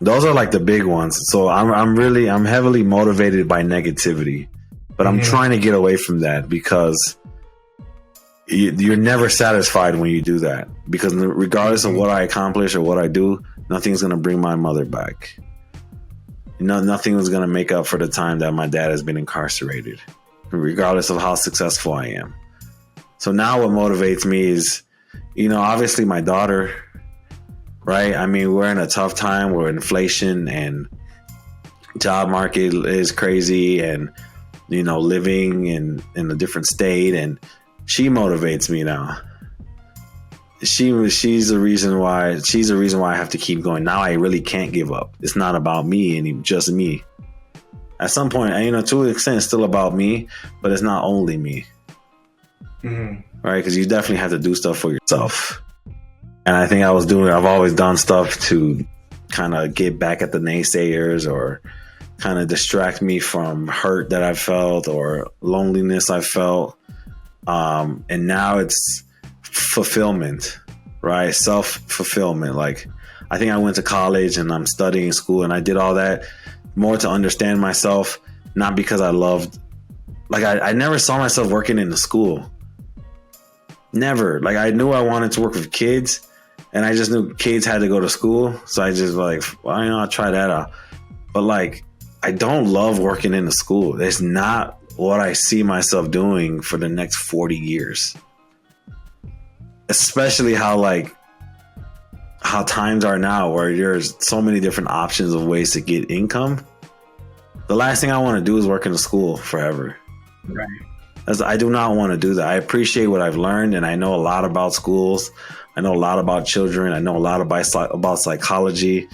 Those are like the big ones. So I'm heavily motivated by negativity, but I'm trying to get away from that because you're never satisfied when you do that, because regardless of what I accomplish or what I do, nothing's going to bring my mother back. Nothing is going to make up for the time that my dad has been incarcerated, regardless of how successful I am. So now what motivates me is, obviously my daughter, right? I mean, we're in a tough time where inflation and job market is crazy, and, living in a different state, and she motivates me now. She's the reason why I have to keep going. Now I really can't give up. It's not about me and just me. At some point, to an extent, it's still about me, but it's not only me. Right? Because you definitely have to do stuff for yourself. And I think I've always done stuff to kind of get back at the naysayers, or kind of distract me from hurt that I felt or loneliness I felt. And now it's fulfillment, right? Self-fulfillment. Like, I think I went to college and I'm studying school, and I did all that more to understand myself, not because I loved, like, I never saw myself working in the school. Never. Like, I knew I wanted to work with kids, and I just knew kids had to go to school. So I just I'll try that out. But like, I don't love working in the school. It's not what I see myself doing for the next 40 years. Especially how times are now, where there's so many different options of ways to get income. The last thing I want to do is work in a school forever. Right. I do not want to do that. I appreciate what I've learned, and I know a lot about schools. I know a lot about children. I know a lot about psychology,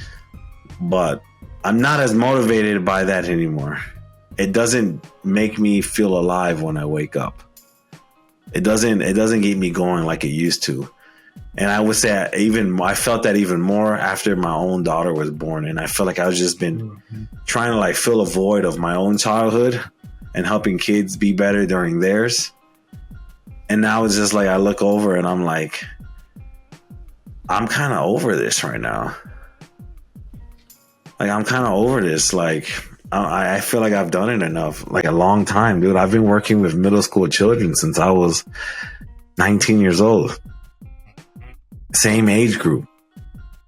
but I'm not as motivated by that anymore. It doesn't make me feel alive when I wake up. It doesn't get me going like it used to. And I would say I felt that even more after my own daughter was born. And I felt like I was just been trying to fill a void of my own childhood and helping kids be better during theirs. And now it's just I look over and I'm like, I'm kind of over this right now. I'm kind of over this. I feel like I've done it enough, a long time, dude. I've been working with middle school children since I was 19 years old. Same age group,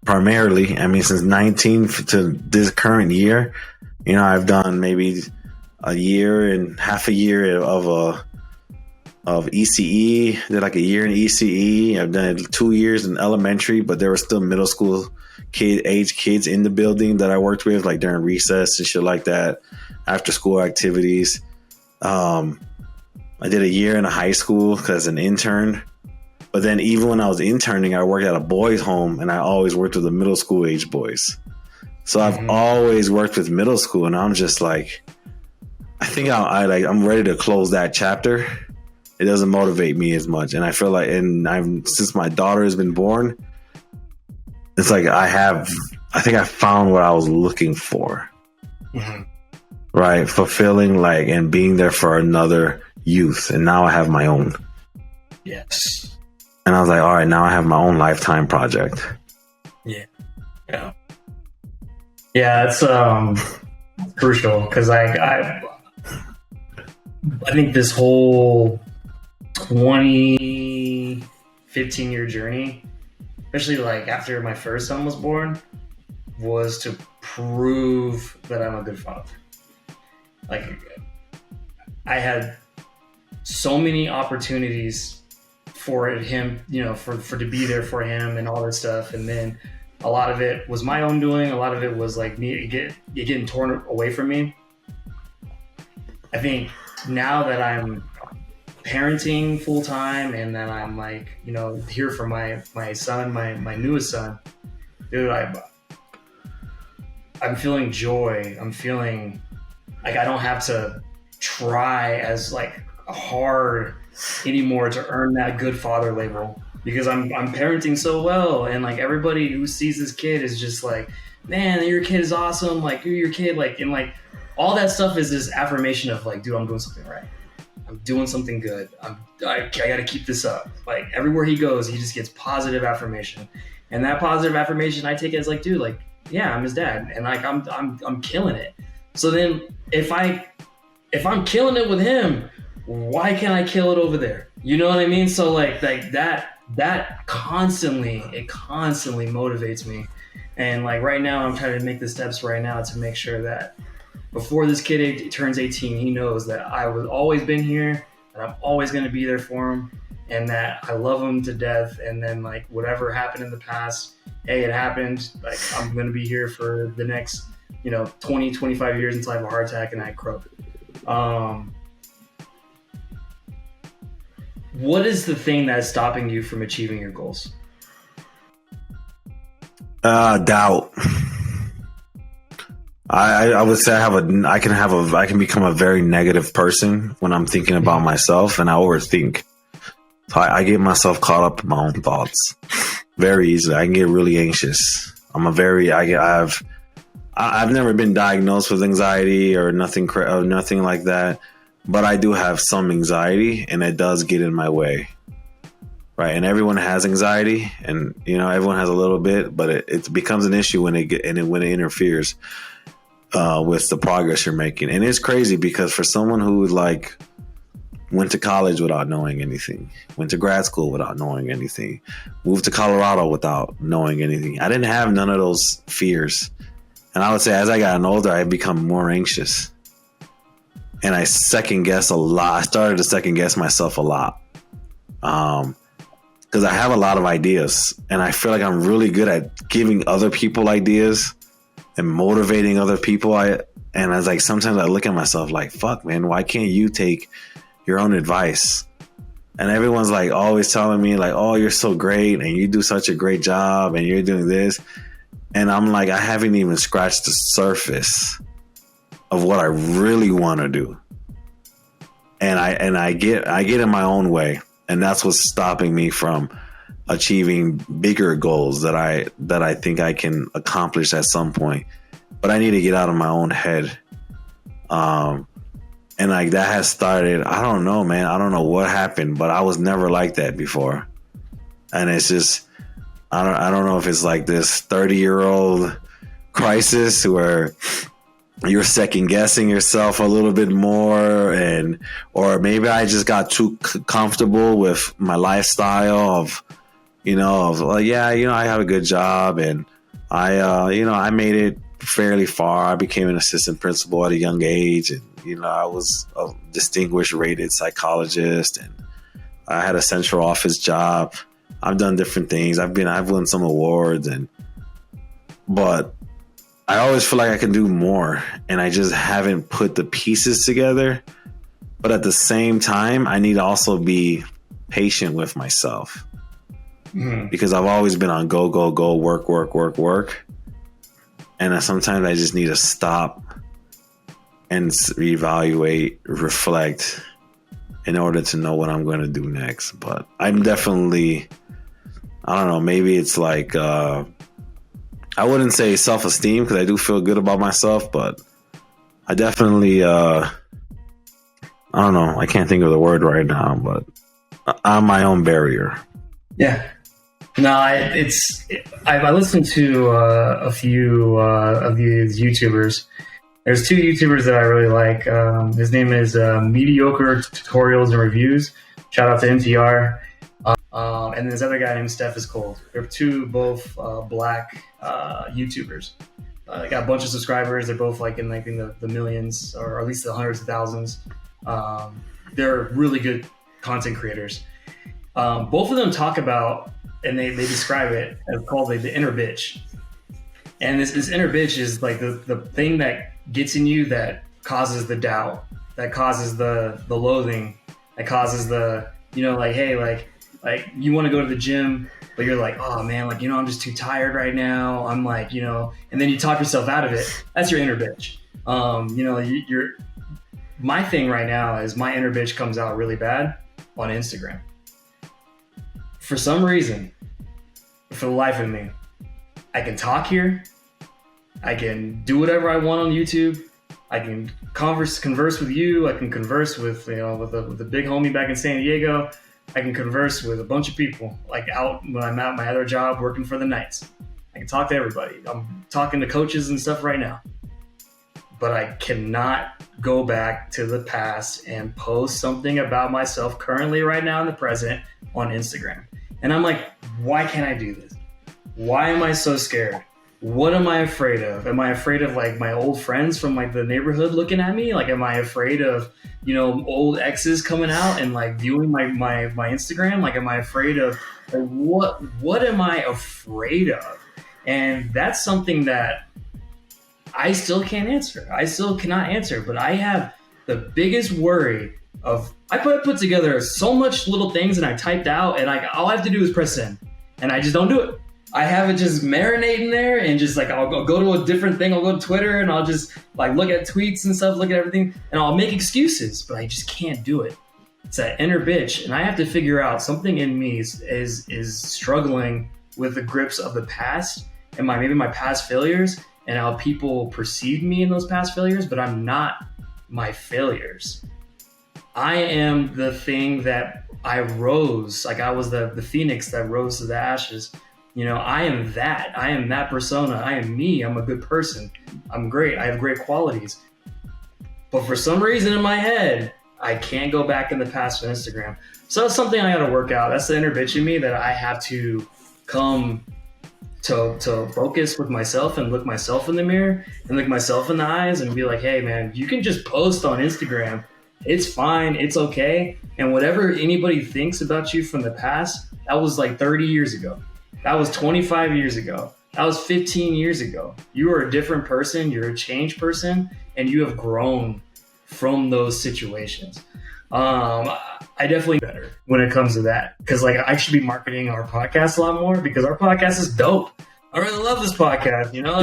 primarily. I mean, since 19 to this current year, I've done maybe a year and half a year of ECE. Did a year in ECE. I've done 2 years in elementary, but there were still middle school kids in the building that I worked with, during recess and shit like that, after school activities. I did a year in a high school as an intern, but then even when I was interning, I worked at a boys' home, and I always worked with the middle school age boys. So I've always worked with middle school, and I'm just I think I'm ready to close that chapter. It doesn't motivate me as much, and I feel since my daughter has been born, it's I think I found what I was looking for. Right? Fulfilling, and being there for another youth. And now I have my own. Yes. And I was all right, now I have my own lifetime project. Yeah. Yeah. Yeah, it's crucial, because I think this whole 15-year journey, especially after my first son was born, was to prove that I'm a good father. I had so many opportunities for him, for to be there for him and all this stuff, and then a lot of it was my own doing. A lot of it was me getting torn away from me. I think now that I'm parenting full time, and that I'm here for my son, my newest son, dude, I'm feeling joy. I'm feeling I don't have to try as hard anymore to earn that good father label, because I'm parenting so well, and everybody who sees this kid is just man, your kid is awesome, you're your kid, and all that stuff is this affirmation of dude, I'm doing something right. I'm doing something good. I gotta keep this up. Everywhere he goes, he just gets positive affirmation. And that positive affirmation I take as dude, yeah, I'm his dad, and like I'm killing it. So then if I'm killing it with him, why can't I kill it over there? You know what I mean? So like that constantly motivates me. And like right now, I'm trying to make the steps right now to make sure that before this kid turns 18, he knows that I was always been here, that I'm always going to be there for him, and that I love him to death. And then like whatever happened in the past, hey, it happened. Like I'm going to be here for the next, 20, 25 years until I have a heart attack and I croak. What is the thing that is stopping you from achieving your goals? Doubt. I would say I can become a very negative person when I'm thinking about myself, and I overthink. So I get myself caught up in my own thoughts very easily. I can get really anxious. I've never been diagnosed with anxiety or nothing like that, but I do have some anxiety, and it does get in my way. Right, and everyone has anxiety, and everyone has a little bit, but it becomes an issue when it interferes with the progress you're making. And it's crazy because for someone who like went to college without knowing anything, went to grad school without knowing anything, moved to Colorado without knowing anything, I didn't have none of those fears. And I would say as I got older, I become more anxious, and I second guess a lot. I started to second guess myself a lot. Because I have a lot of ideas, and I feel like I'm really good at giving other people ideas and motivating other people. And I was like, sometimes I look at myself like, fuck, man, why can't you take your own advice? And everyone's like always telling me like, oh, you're so great and you do such a great job and you're doing this. And I'm like, I haven't even scratched the surface of what I really want to do. And I get in my own way. And that's what's stopping me from achieving bigger goals that I think I can accomplish at some point. But I need to get out of my own head. And like that has started, I don't know, man. I don't know what happened, but I was never like that before. And it's just, I don't know if it's like this 30-year-old crisis where you're second guessing yourself a little bit more, or maybe I just got too comfortable with my lifestyle of like, I have a good job, and I made it fairly far. I became an assistant principal at a young age, and I was a distinguished rated psychologist, and I had a central office job. I've done different things. I've won some awards, but I always feel like I can do more, and I just haven't put the pieces together. But at the same time, I need to also be patient with myself, because I've always been on go, work. And sometimes I just need to stop and reevaluate, reflect in order to know what I'm going to do next. But I'm definitely, I don't know, maybe it's like, I wouldn't say self-esteem, because I do feel good about myself, but I definitely, I don't know, I can't think of the word right now, but I'm my own barrier. Yeah. No, I listened to a few of these YouTubers. There's two YouTubers that I really like. His name is Mediocre Tutorials and Reviews. Shout out to NPR. And this other guy named Steph is Cold. They're both black YouTubers. They got a bunch of subscribers. They're both like in the millions, or at least the hundreds of thousands. They're really good content creators. Both of them talk about, and they describe it as called the inner bitch. And this inner bitch is like the thing that gets in you, that causes the doubt, that causes the loathing, that causes the, like, hey, like you want to go to the gym, but you're like, oh man, like, I'm just too tired right now. I'm like, and then you talk yourself out of it. That's your inner bitch. My thing right now is my inner bitch comes out really bad on Instagram. For some reason, for the life of me, I can talk here. I can do whatever I want on YouTube. I can converse with you. I can converse with with the big homie back in San Diego. I can converse with a bunch of people, like out when I'm at my other job working for the Knights. I can talk to everybody. I'm talking to coaches and stuff right now. But I cannot go back to the past and post something about myself currently right now in the present on Instagram. And I'm like, why can't I do this? Why am I so scared? What am I afraid of? Am I afraid of like my old friends from like the neighborhood looking at me? Like, am I afraid of, you know, old exes coming out and like viewing my Instagram? Like, am I afraid of, like, what am I afraid of? And that's something that I still can't answer. I still cannot answer, but I have the biggest worry of, I put together so much little things and I typed out and all I have to do is press send and I just don't do it. I have it just marinating there and just like, I'll go to a different thing. I'll go to Twitter and I'll just like look at tweets and stuff, look at everything, and I'll make excuses, but I just can't do it. It's that inner bitch. And I have to figure out something in me is struggling with the grips of the past and maybe my past failures and how people perceive me in those past failures, but I'm not my failures. I am the thing that I rose, like I was the phoenix that rose to the ashes. You know, I am that persona. I am me. I'm a good person. I'm great. I have great qualities. But for some reason in my head, I can't go back in the past on Instagram. So that's something I got to work out. That's the inner bitch in me that I have to come to focus with myself and look myself in the mirror and look myself in the eyes and be like, hey man, you can just post on Instagram. It's fine. It's okay. And whatever anybody thinks about you from the past, that was like 30 years ago. That was 25 years ago. That was 15 years ago. You are a different person. You're a changed person, and you have grown from those situations. I definitely better when it comes to that, because like I should be marketing our podcast a lot more because our podcast is dope. I really love this podcast. You know?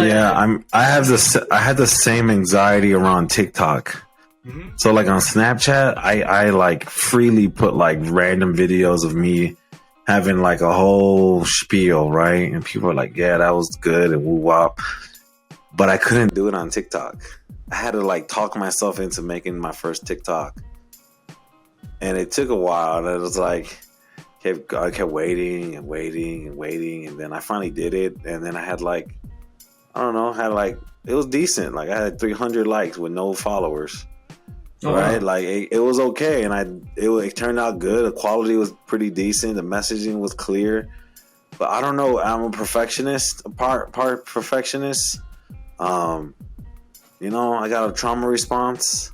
I had the same anxiety around TikTok. Mm-hmm. So like on Snapchat, I like freely put like random videos of me having like a whole spiel, right? And people are like, yeah, that was good and woo wop. But I couldn't do it on TikTok. I had to like talk myself into making my first TikTok. And it took a while. And it was like, I kept waiting and waiting and waiting. And then I finally did it. And then I had like, I don't know, it was decent. Like I had 300 likes with no followers. Oh, right, wow. Like it was okay, and it turned out good. The quality was pretty decent. The messaging was clear, but I don't know. I'm a perfectionist, part perfectionist. You know, I got a trauma response,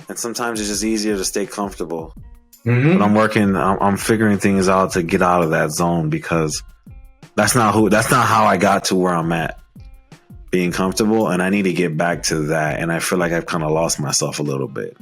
and sometimes it's just easier to stay comfortable. Mm-hmm. But I'm figuring things out to get out of that zone because that's not how I got to where I'm at. Being comfortable, and I need to get back to that, and I feel like I've kind of lost myself a little bit.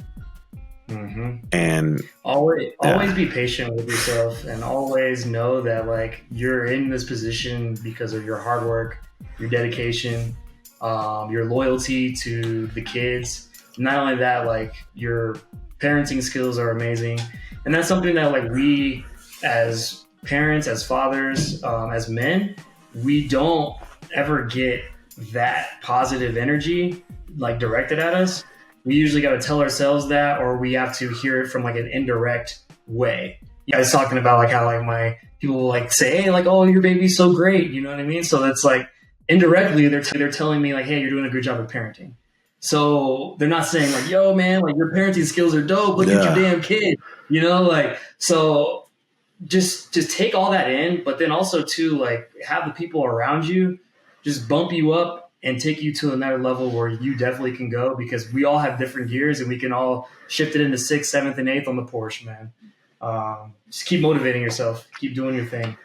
Mm-hmm. And always be patient with yourself, and always know that like you're in this position because of your hard work, your dedication, your loyalty to the kids. Not only that, like your parenting skills are amazing, and that's something that like we as parents, as fathers, as men, we don't ever get that positive energy like directed at us. We usually got to tell ourselves that, or we have to hear it from like an indirect way. You guys talking about like how like my people will like say, hey, like, oh, your baby's so great, you know what I mean? So that's like indirectly they're telling me like, hey, you're doing a good job of parenting. So they're not saying like, yo man, like your parenting skills are dope, look at your damn kid, you know, like. So just take all that in, but then also too like have the people around you just bump you up and take you to another level where you definitely can go, because we all have different gears and we can all shift it into 6th, 7th, and 8th on the Porsche, man. Just keep motivating yourself. Keep doing your thing.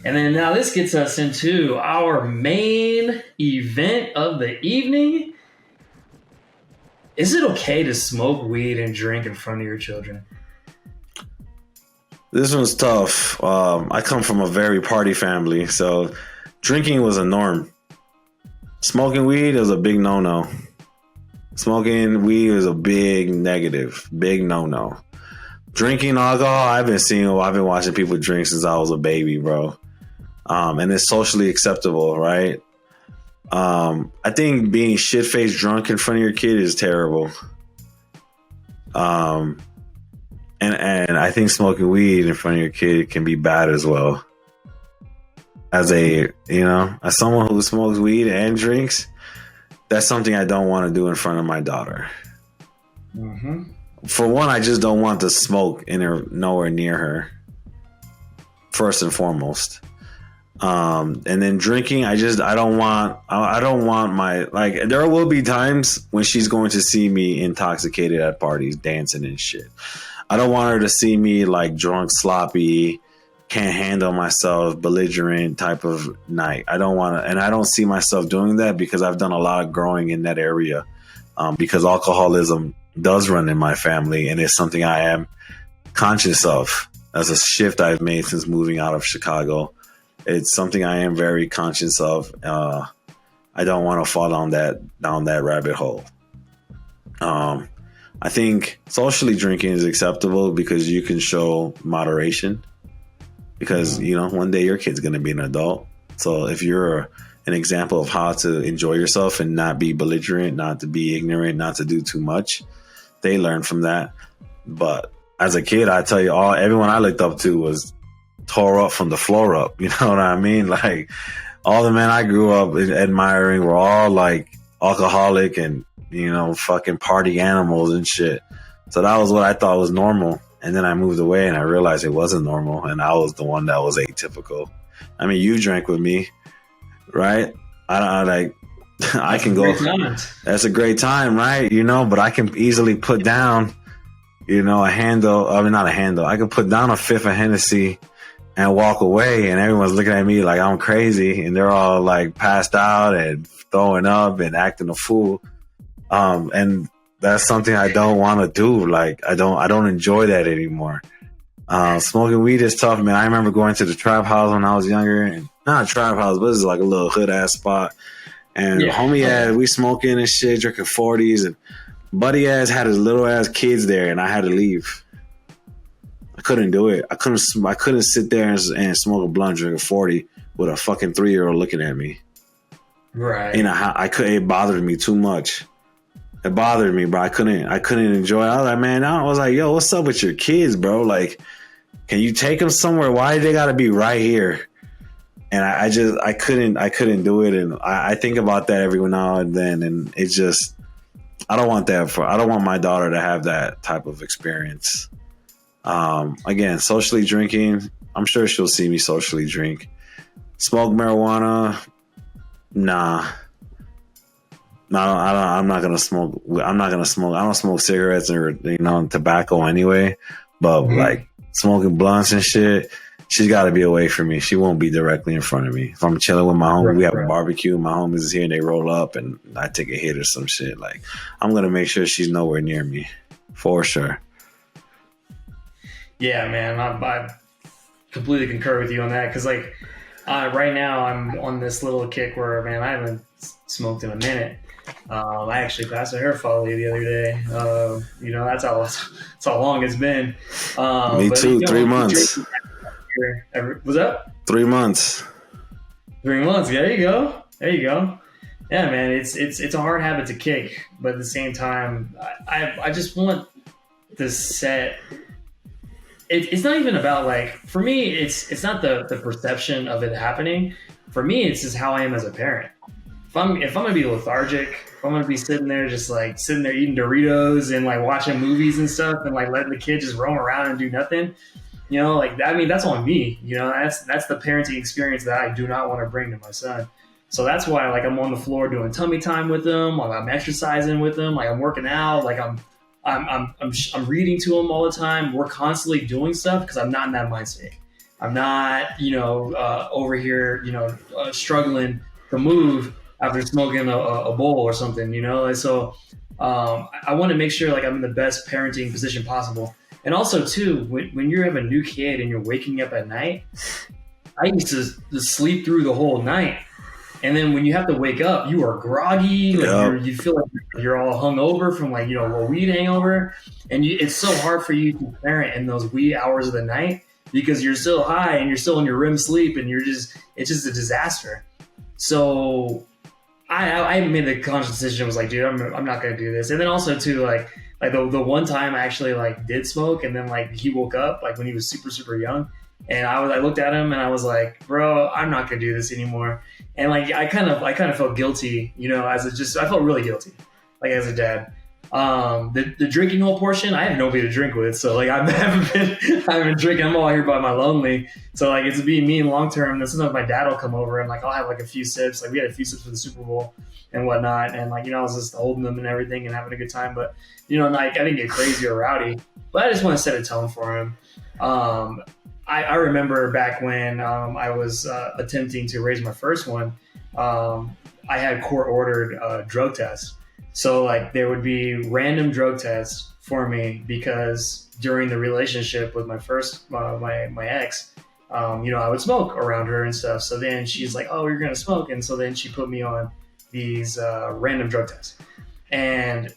And then now this gets us into our main event of the evening. Is it okay to smoke weed and drink in front of your children? This one's tough. I come from a very party family, so drinking was a norm. Smoking weed is a big no-no. Smoking weed is a big negative, big no-no. Drinking alcohol, I've been watching people drink since I was a baby, bro. And it's socially acceptable, right? I think being shit-faced drunk in front of your kid is terrible. And I think smoking weed in front of your kid can be bad as well. as as someone who smokes weed and drinks, that's something I don't want to do in front of my daughter. Mm-hmm. For one, I just don't want to smoke nowhere near her. First and foremost. And then drinking, I don't want my, like, there will be times when she's going to see me intoxicated at parties, dancing and shit. I don't want her to see me like drunk, sloppy, can't handle myself, belligerent type of night. I don't want to, and I don't see myself doing that because I've done a lot of growing in that area. Because alcoholism does run in my family, and it's something I am conscious of. As a shift I've made since moving out of Chicago. It's something I am very conscious of. I don't want to fall down that rabbit hole. I think socially drinking is acceptable because you can show moderation. Because, one day your kid's going to be an adult. So if you're an example of how to enjoy yourself and not be belligerent, not to be ignorant, not to do too much, they learn from that. But as a kid, I tell you, everyone I looked up to was tore up from the floor up. You know what I mean? Like, all the men I grew up admiring were all like alcoholic and, fucking party animals and shit. So that was what I thought was normal. And then I moved away and I realized it wasn't normal. And I was the one that was atypical. I mean, you drank with me, right? I can go. That's a great time, right? But I can easily put down, a handle. I mean, not a handle. I can put down a fifth of Hennessy and walk away, and everyone's looking at me like I'm crazy, and they're all like passed out and throwing up and acting a fool. And that's something I don't want to do. Like, I don't enjoy that anymore. Smoking weed is tough, man. I remember going to the trap house when I was younger, and not a trap house, but it was like a little hood ass spot. And homie we smoking and shit, drinking 40s, and buddy ass had his little ass kids there, and I had to leave. I couldn't do it. I couldn't sit there and smoke a blunt, drink a 40 with a fucking 3-year-old looking at me. Right. It bothered me too much. It bothered me, bro. I couldn't enjoy it. I was like, yo, what's up with your kids, bro? Like, can you take them somewhere? Why do they got to be right here? And I couldn't do it. And I think about that every now and then. And it's just, I don't want my daughter to have that type of experience. Again, socially drinking, I'm sure she'll see me socially drink. Smoke marijuana, nah. No, I'm not gonna smoke. I'm not gonna smoke. I don't smoke cigarettes or tobacco anyway. But like smoking blunts and shit, she's got to be away from me. She won't be directly in front of me. If I'm chilling with my homie, we have a barbecue. My homies is here and they roll up and I take a hit or some shit. Like, I'm gonna make sure she's nowhere near me, for sure. Yeah, man, I completely concur with you on that because like right now I'm on this little kick where, man, I haven't smoked in a minute. I actually passed a hair follicle the other day. That's how long it's been. Me too. 3 months. What's up? 3 months. 3 months. There you go. Yeah, man. It's a hard habit to kick, but at the same time, I just want to set. It's not even about like, for me, it's not the perception of it happening. For me, it's just how I am as a parent. If I'm gonna be lethargic, if I'm gonna be sitting there eating Doritos and like watching movies and stuff and like letting the kid just roam around and do nothing, that's on me. That's the parenting experience that I do not want to bring to my son. So that's why like I'm on the floor doing tummy time with him, like I'm exercising with him, like I'm working out, like I'm reading to him all the time. We're constantly doing stuff because I'm not in that mind state. I'm not, over here, struggling to move after smoking a bowl or something, And so I want to make sure like I'm in the best parenting position possible. And also too, when you have a new kid and you're waking up at night, I used to sleep through the whole night. And then when you have to wake up, you are groggy. Like you feel like you're all hungover from like, a weed hangover. And it's so hard for you to parent in those wee hours of the night because you're still high and you're still in your REM sleep and it's just a disaster. So I made the conscious decision. Was like, dude, I'm not going to do this. And then also too, like the one time I actually like did smoke and then like he woke up like when he was super, super young And I looked at him and I was like, bro, I'm not gonna do this anymore. And like I kind of felt guilty, you know, I felt really guilty, like as a dad. The drinking whole portion, I have nobody to drink with, so like I haven't been drinking. I'm all here by my lonely. So like it's being me in long term. And sometimes my dad will come over and like I'll have like a few sips. Like we had a few sips for the Super Bowl and whatnot, and like, you know, I was just holding them and everything and having a good time. But you know, like I didn't get crazy or rowdy, but I just want to set a tone for him. I remember back when I was attempting to raise my first one, I had court ordered drug tests. So like there would be random drug tests for me because during the relationship with my first my ex, you know, I would smoke around her and stuff. So then she's like, "Oh, you're gonna smoke," and so then she put me on these random drug tests. And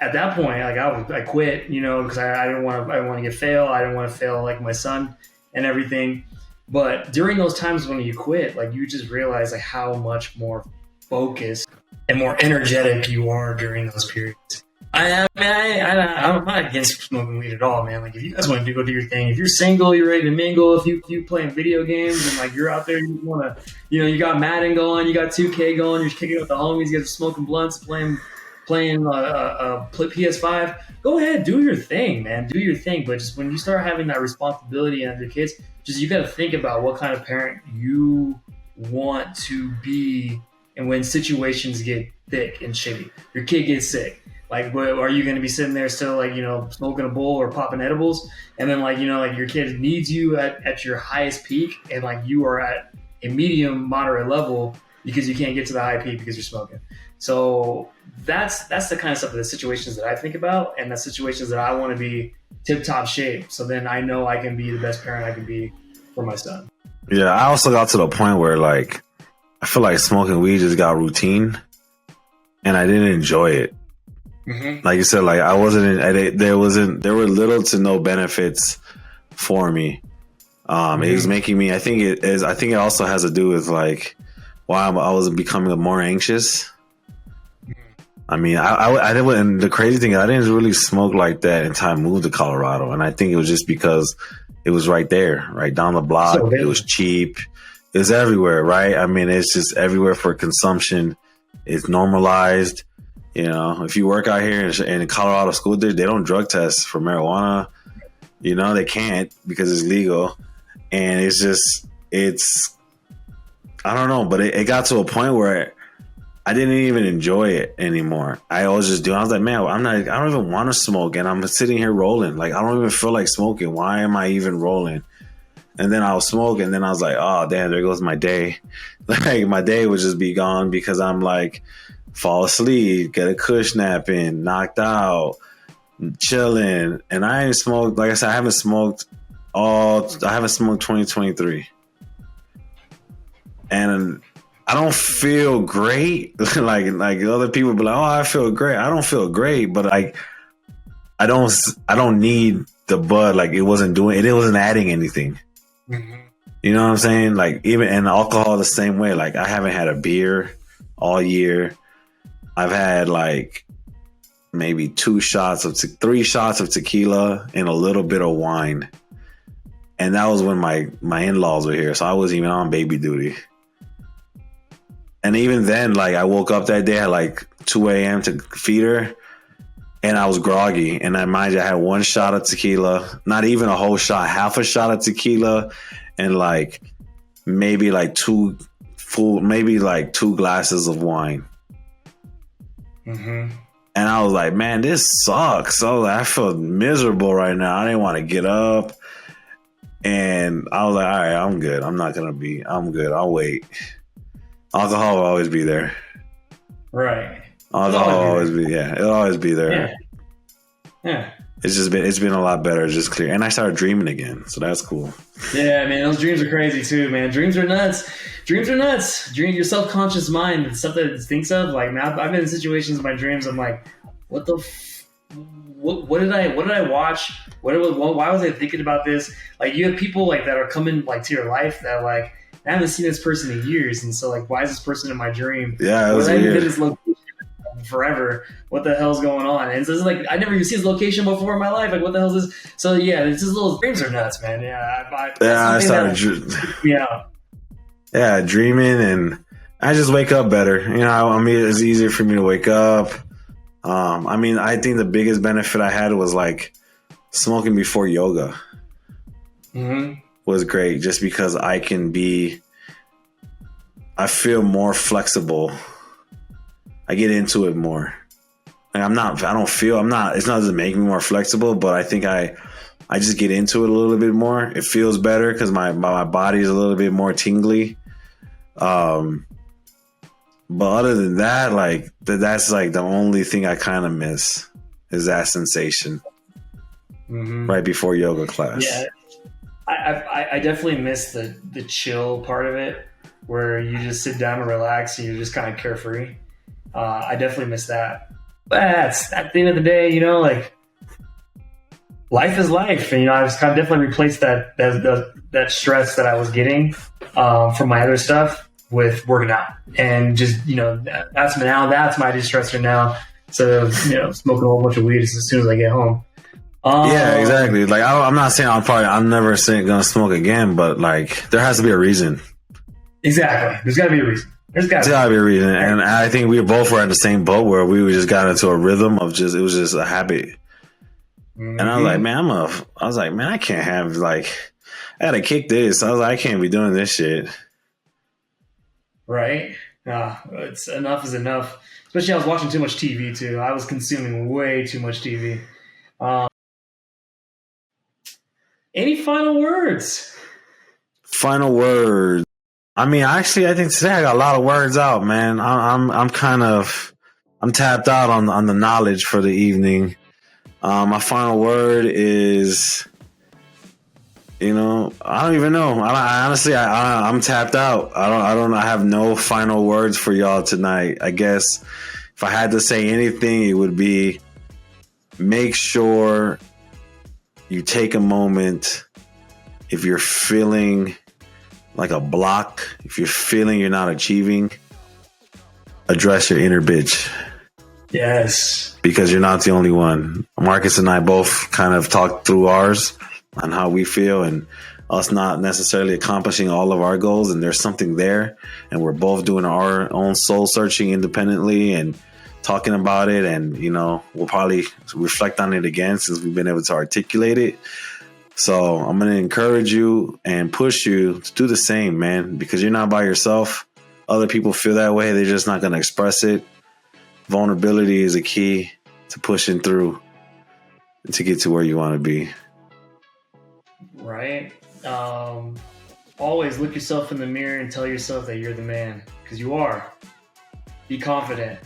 at that point, like I quit, you know, because I didn't want to get fail. I didn't want to fail like my son and everything. But during those times when you quit, like you just realize like how much more focused and more energetic you are during those periods. I'm not against smoking weed at all, man. Like if you guys want to go do your thing, if you're single, you're ready to mingle. If you playing video games and like you're out there, you want to, you know, you got Madden going, you got 2K going, you're kicking it with the homies, you guys are smoking blunts, playing PS5. Go ahead, do your thing, man. Do your thing. But just when you start having that responsibility on your kids, just you got to think about what kind of parent you want to be. And when situations get thick and shitty, your kid gets sick. Like, are you going to be sitting there still, like, you know, smoking a bowl or popping edibles? And then, like, you know, like your kid needs you at your highest peak, and like you are at a medium, moderate level because you can't get to the high peak because you're smoking. So that's the kind of stuff, the situations that I think about, and the situations that I want to be tip top shape. So then I know I can be the best parent I can be for my son. Yeah, I also got to the point where like I feel like smoking weed just got routine, and I didn't enjoy it. Mm-hmm. Like you said, like I wasn't. There were little to no benefits for me. Mm-hmm. It was making me. I think it also has to do with like why I was becoming more anxious. I mean, I didn't. And the crazy thing, I didn't really smoke like that until I moved to Colorado, and I think it was just because it was right there, right down the block. So it was cheap. It was everywhere, right? I mean, it's just everywhere for consumption. It's normalized. You know, if you work out here in Colorado school district, they don't drug test for marijuana. You know, they can't because it's legal. And it's I don't know, but it got to a point where I didn't even enjoy it anymore. I was just doing, I was like, man, I don't even want to smoke. And I'm sitting here rolling. Like, I don't even feel like smoking. Why am I even rolling? And then I'll smoke, and then I was like, oh, damn, there goes my day. Like, my day would just be gone because I'm like, fall asleep, get a kush nap in, knocked out, chilling. And I ain't smoked, like I said, I haven't smoked 2023. And I don't feel great. like other people be like, oh, I feel great. I don't feel great, but like, I don't need the bud. Like it wasn't adding anything. Mm-hmm. You know what I'm saying? Like even and alcohol the same way. Like I haven't had a beer all year. I've had like maybe 3 shots of tequila and a little bit of wine. And that was when my in-laws were here. So I wasn't even on baby duty. And even then, like I woke up that day at like 2 a.m. to feed her, and I was groggy. And I mind you, I had 1 shot of tequila, not even a whole shot, half a shot of tequila, and like maybe like 2 glasses of wine. Mm-hmm. And I was like, man, this sucks. So I feel miserable right now. I didn't want to get up. And I was like, all right, I'm good. I'm good. I'll wait. Alcohol will always be there. Right. Alcohol will always be, it'll always be there. Yeah. It's been a lot better. It's just clear. And I started dreaming again. So that's cool. Yeah, man. Those dreams are crazy too, man. Dreams are nuts. Your self-conscious mind, the stuff that it thinks of. Like, man, I've been in situations in my dreams. I'm like, what did I watch? Why was I thinking about this? Like, you have people like that are coming like to your life that like, I haven't seen this person in years, and so like, why is this person in my dream? Yeah, it was weird. This location, forever. What the hell's going on? And so it's like I never even seen his location before in my life. Like, what the hell is this? So yeah, it's just little dreams are nuts, man. Yeah, I started. Yeah, dreaming, and I just wake up better. You know, I mean, it's easier for me to wake up. I mean, I think the biggest benefit I had was like smoking before yoga. Was great, just because I feel more flexible. I get into it more. Like it doesn't make me more flexible, but I think I just get into it a little bit more. It feels better because my body is a little bit more tingly. But other than that, like that's like the only thing I kind of miss is that sensation right before yoga class. Yeah, I definitely miss the chill part of it, where you just sit down and relax and you're just kind of carefree. I definitely miss that. But at the end of the day, you know, like life is life, and you know, I was kind of definitely replaced that stress that I was getting from my other stuff with working out, and just, you know, that's my distressor now. So, you know, smoking a whole bunch of weed as soon as I get home. Yeah, exactly. Like I'm not saying I'm never gonna smoke again, but like there has to be a reason. Exactly. There's got to be a reason. There's got to be a reason, and I think we both were at the same boat where we just got into a rhythm of it was just a habit. And I was like, man, I can't have I gotta kick this. I was like, I can't be doing this shit. Right? It's enough is enough. Especially I was watching too much TV too. I was consuming way too much TV. Any final words? Final words. I mean, actually, I think today I got a lot of words out, man. I'm tapped out on the knowledge for the evening. My final word is, you know, I don't even know. Honestly, I'm tapped out. I have no final words for y'all tonight. I guess if I had to say anything, it would be make sure you take a moment if you're feeling like a block, if you're feeling you're not achieving, address your inner bitch. Yes. Because you're not the only one. Marcus and I both kind of talked through ours on how we feel and us not necessarily accomplishing all of our goals. And there's something there. And we're both doing our own soul searching independently and talking about it. And, you know, we'll probably reflect on it again since we've been able to articulate it. So I'm going to encourage you and push you to do the same, man, because you're not by yourself. Other people feel that way. They're just not going to express it. Vulnerability is a key to pushing through and to get to where you want to be. Right. Always look yourself in the mirror and tell yourself that you're the man, because you are. Be confident.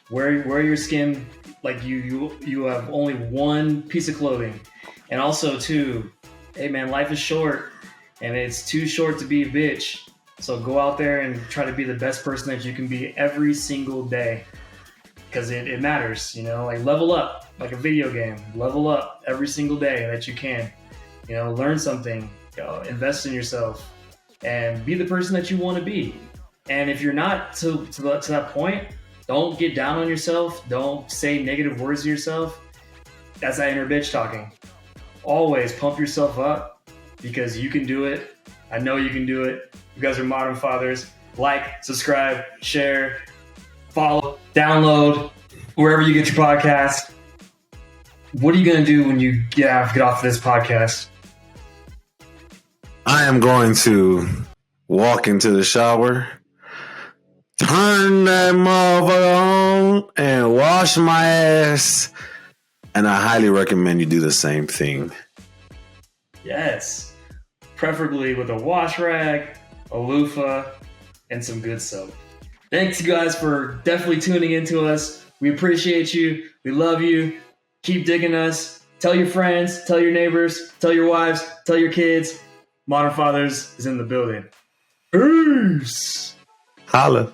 Wear your skin like you have only one piece of clothing. And also, too, hey, man, life is short, and it's too short to be a bitch. So go out there and try to be the best person that you can be every single day, because it matters, you know, like level up like a video game. Level up every single day that you can, you know, learn something, you know, invest in yourself, and be the person that you want to be. And if you're not to that point, don't get down on yourself. Don't say negative words to yourself. That's that inner bitch talking. Always pump yourself up, because you can do it. I know you can do it. You guys are modern fathers. Like, subscribe, share, follow, download, wherever you get your podcast. What are you going to do when you get off of this podcast? I am going to walk into the shower, turn that motherfucker on, and wash my ass. And I highly recommend you do the same thing. Yes. Preferably with a wash rag, a loofah, and some good soap. Thanks, you guys, for definitely tuning into us. We appreciate you. We love you. Keep digging us. Tell your friends, tell your neighbors, tell your wives, tell your kids. Modern Fathers is in the building. Peace. Holla.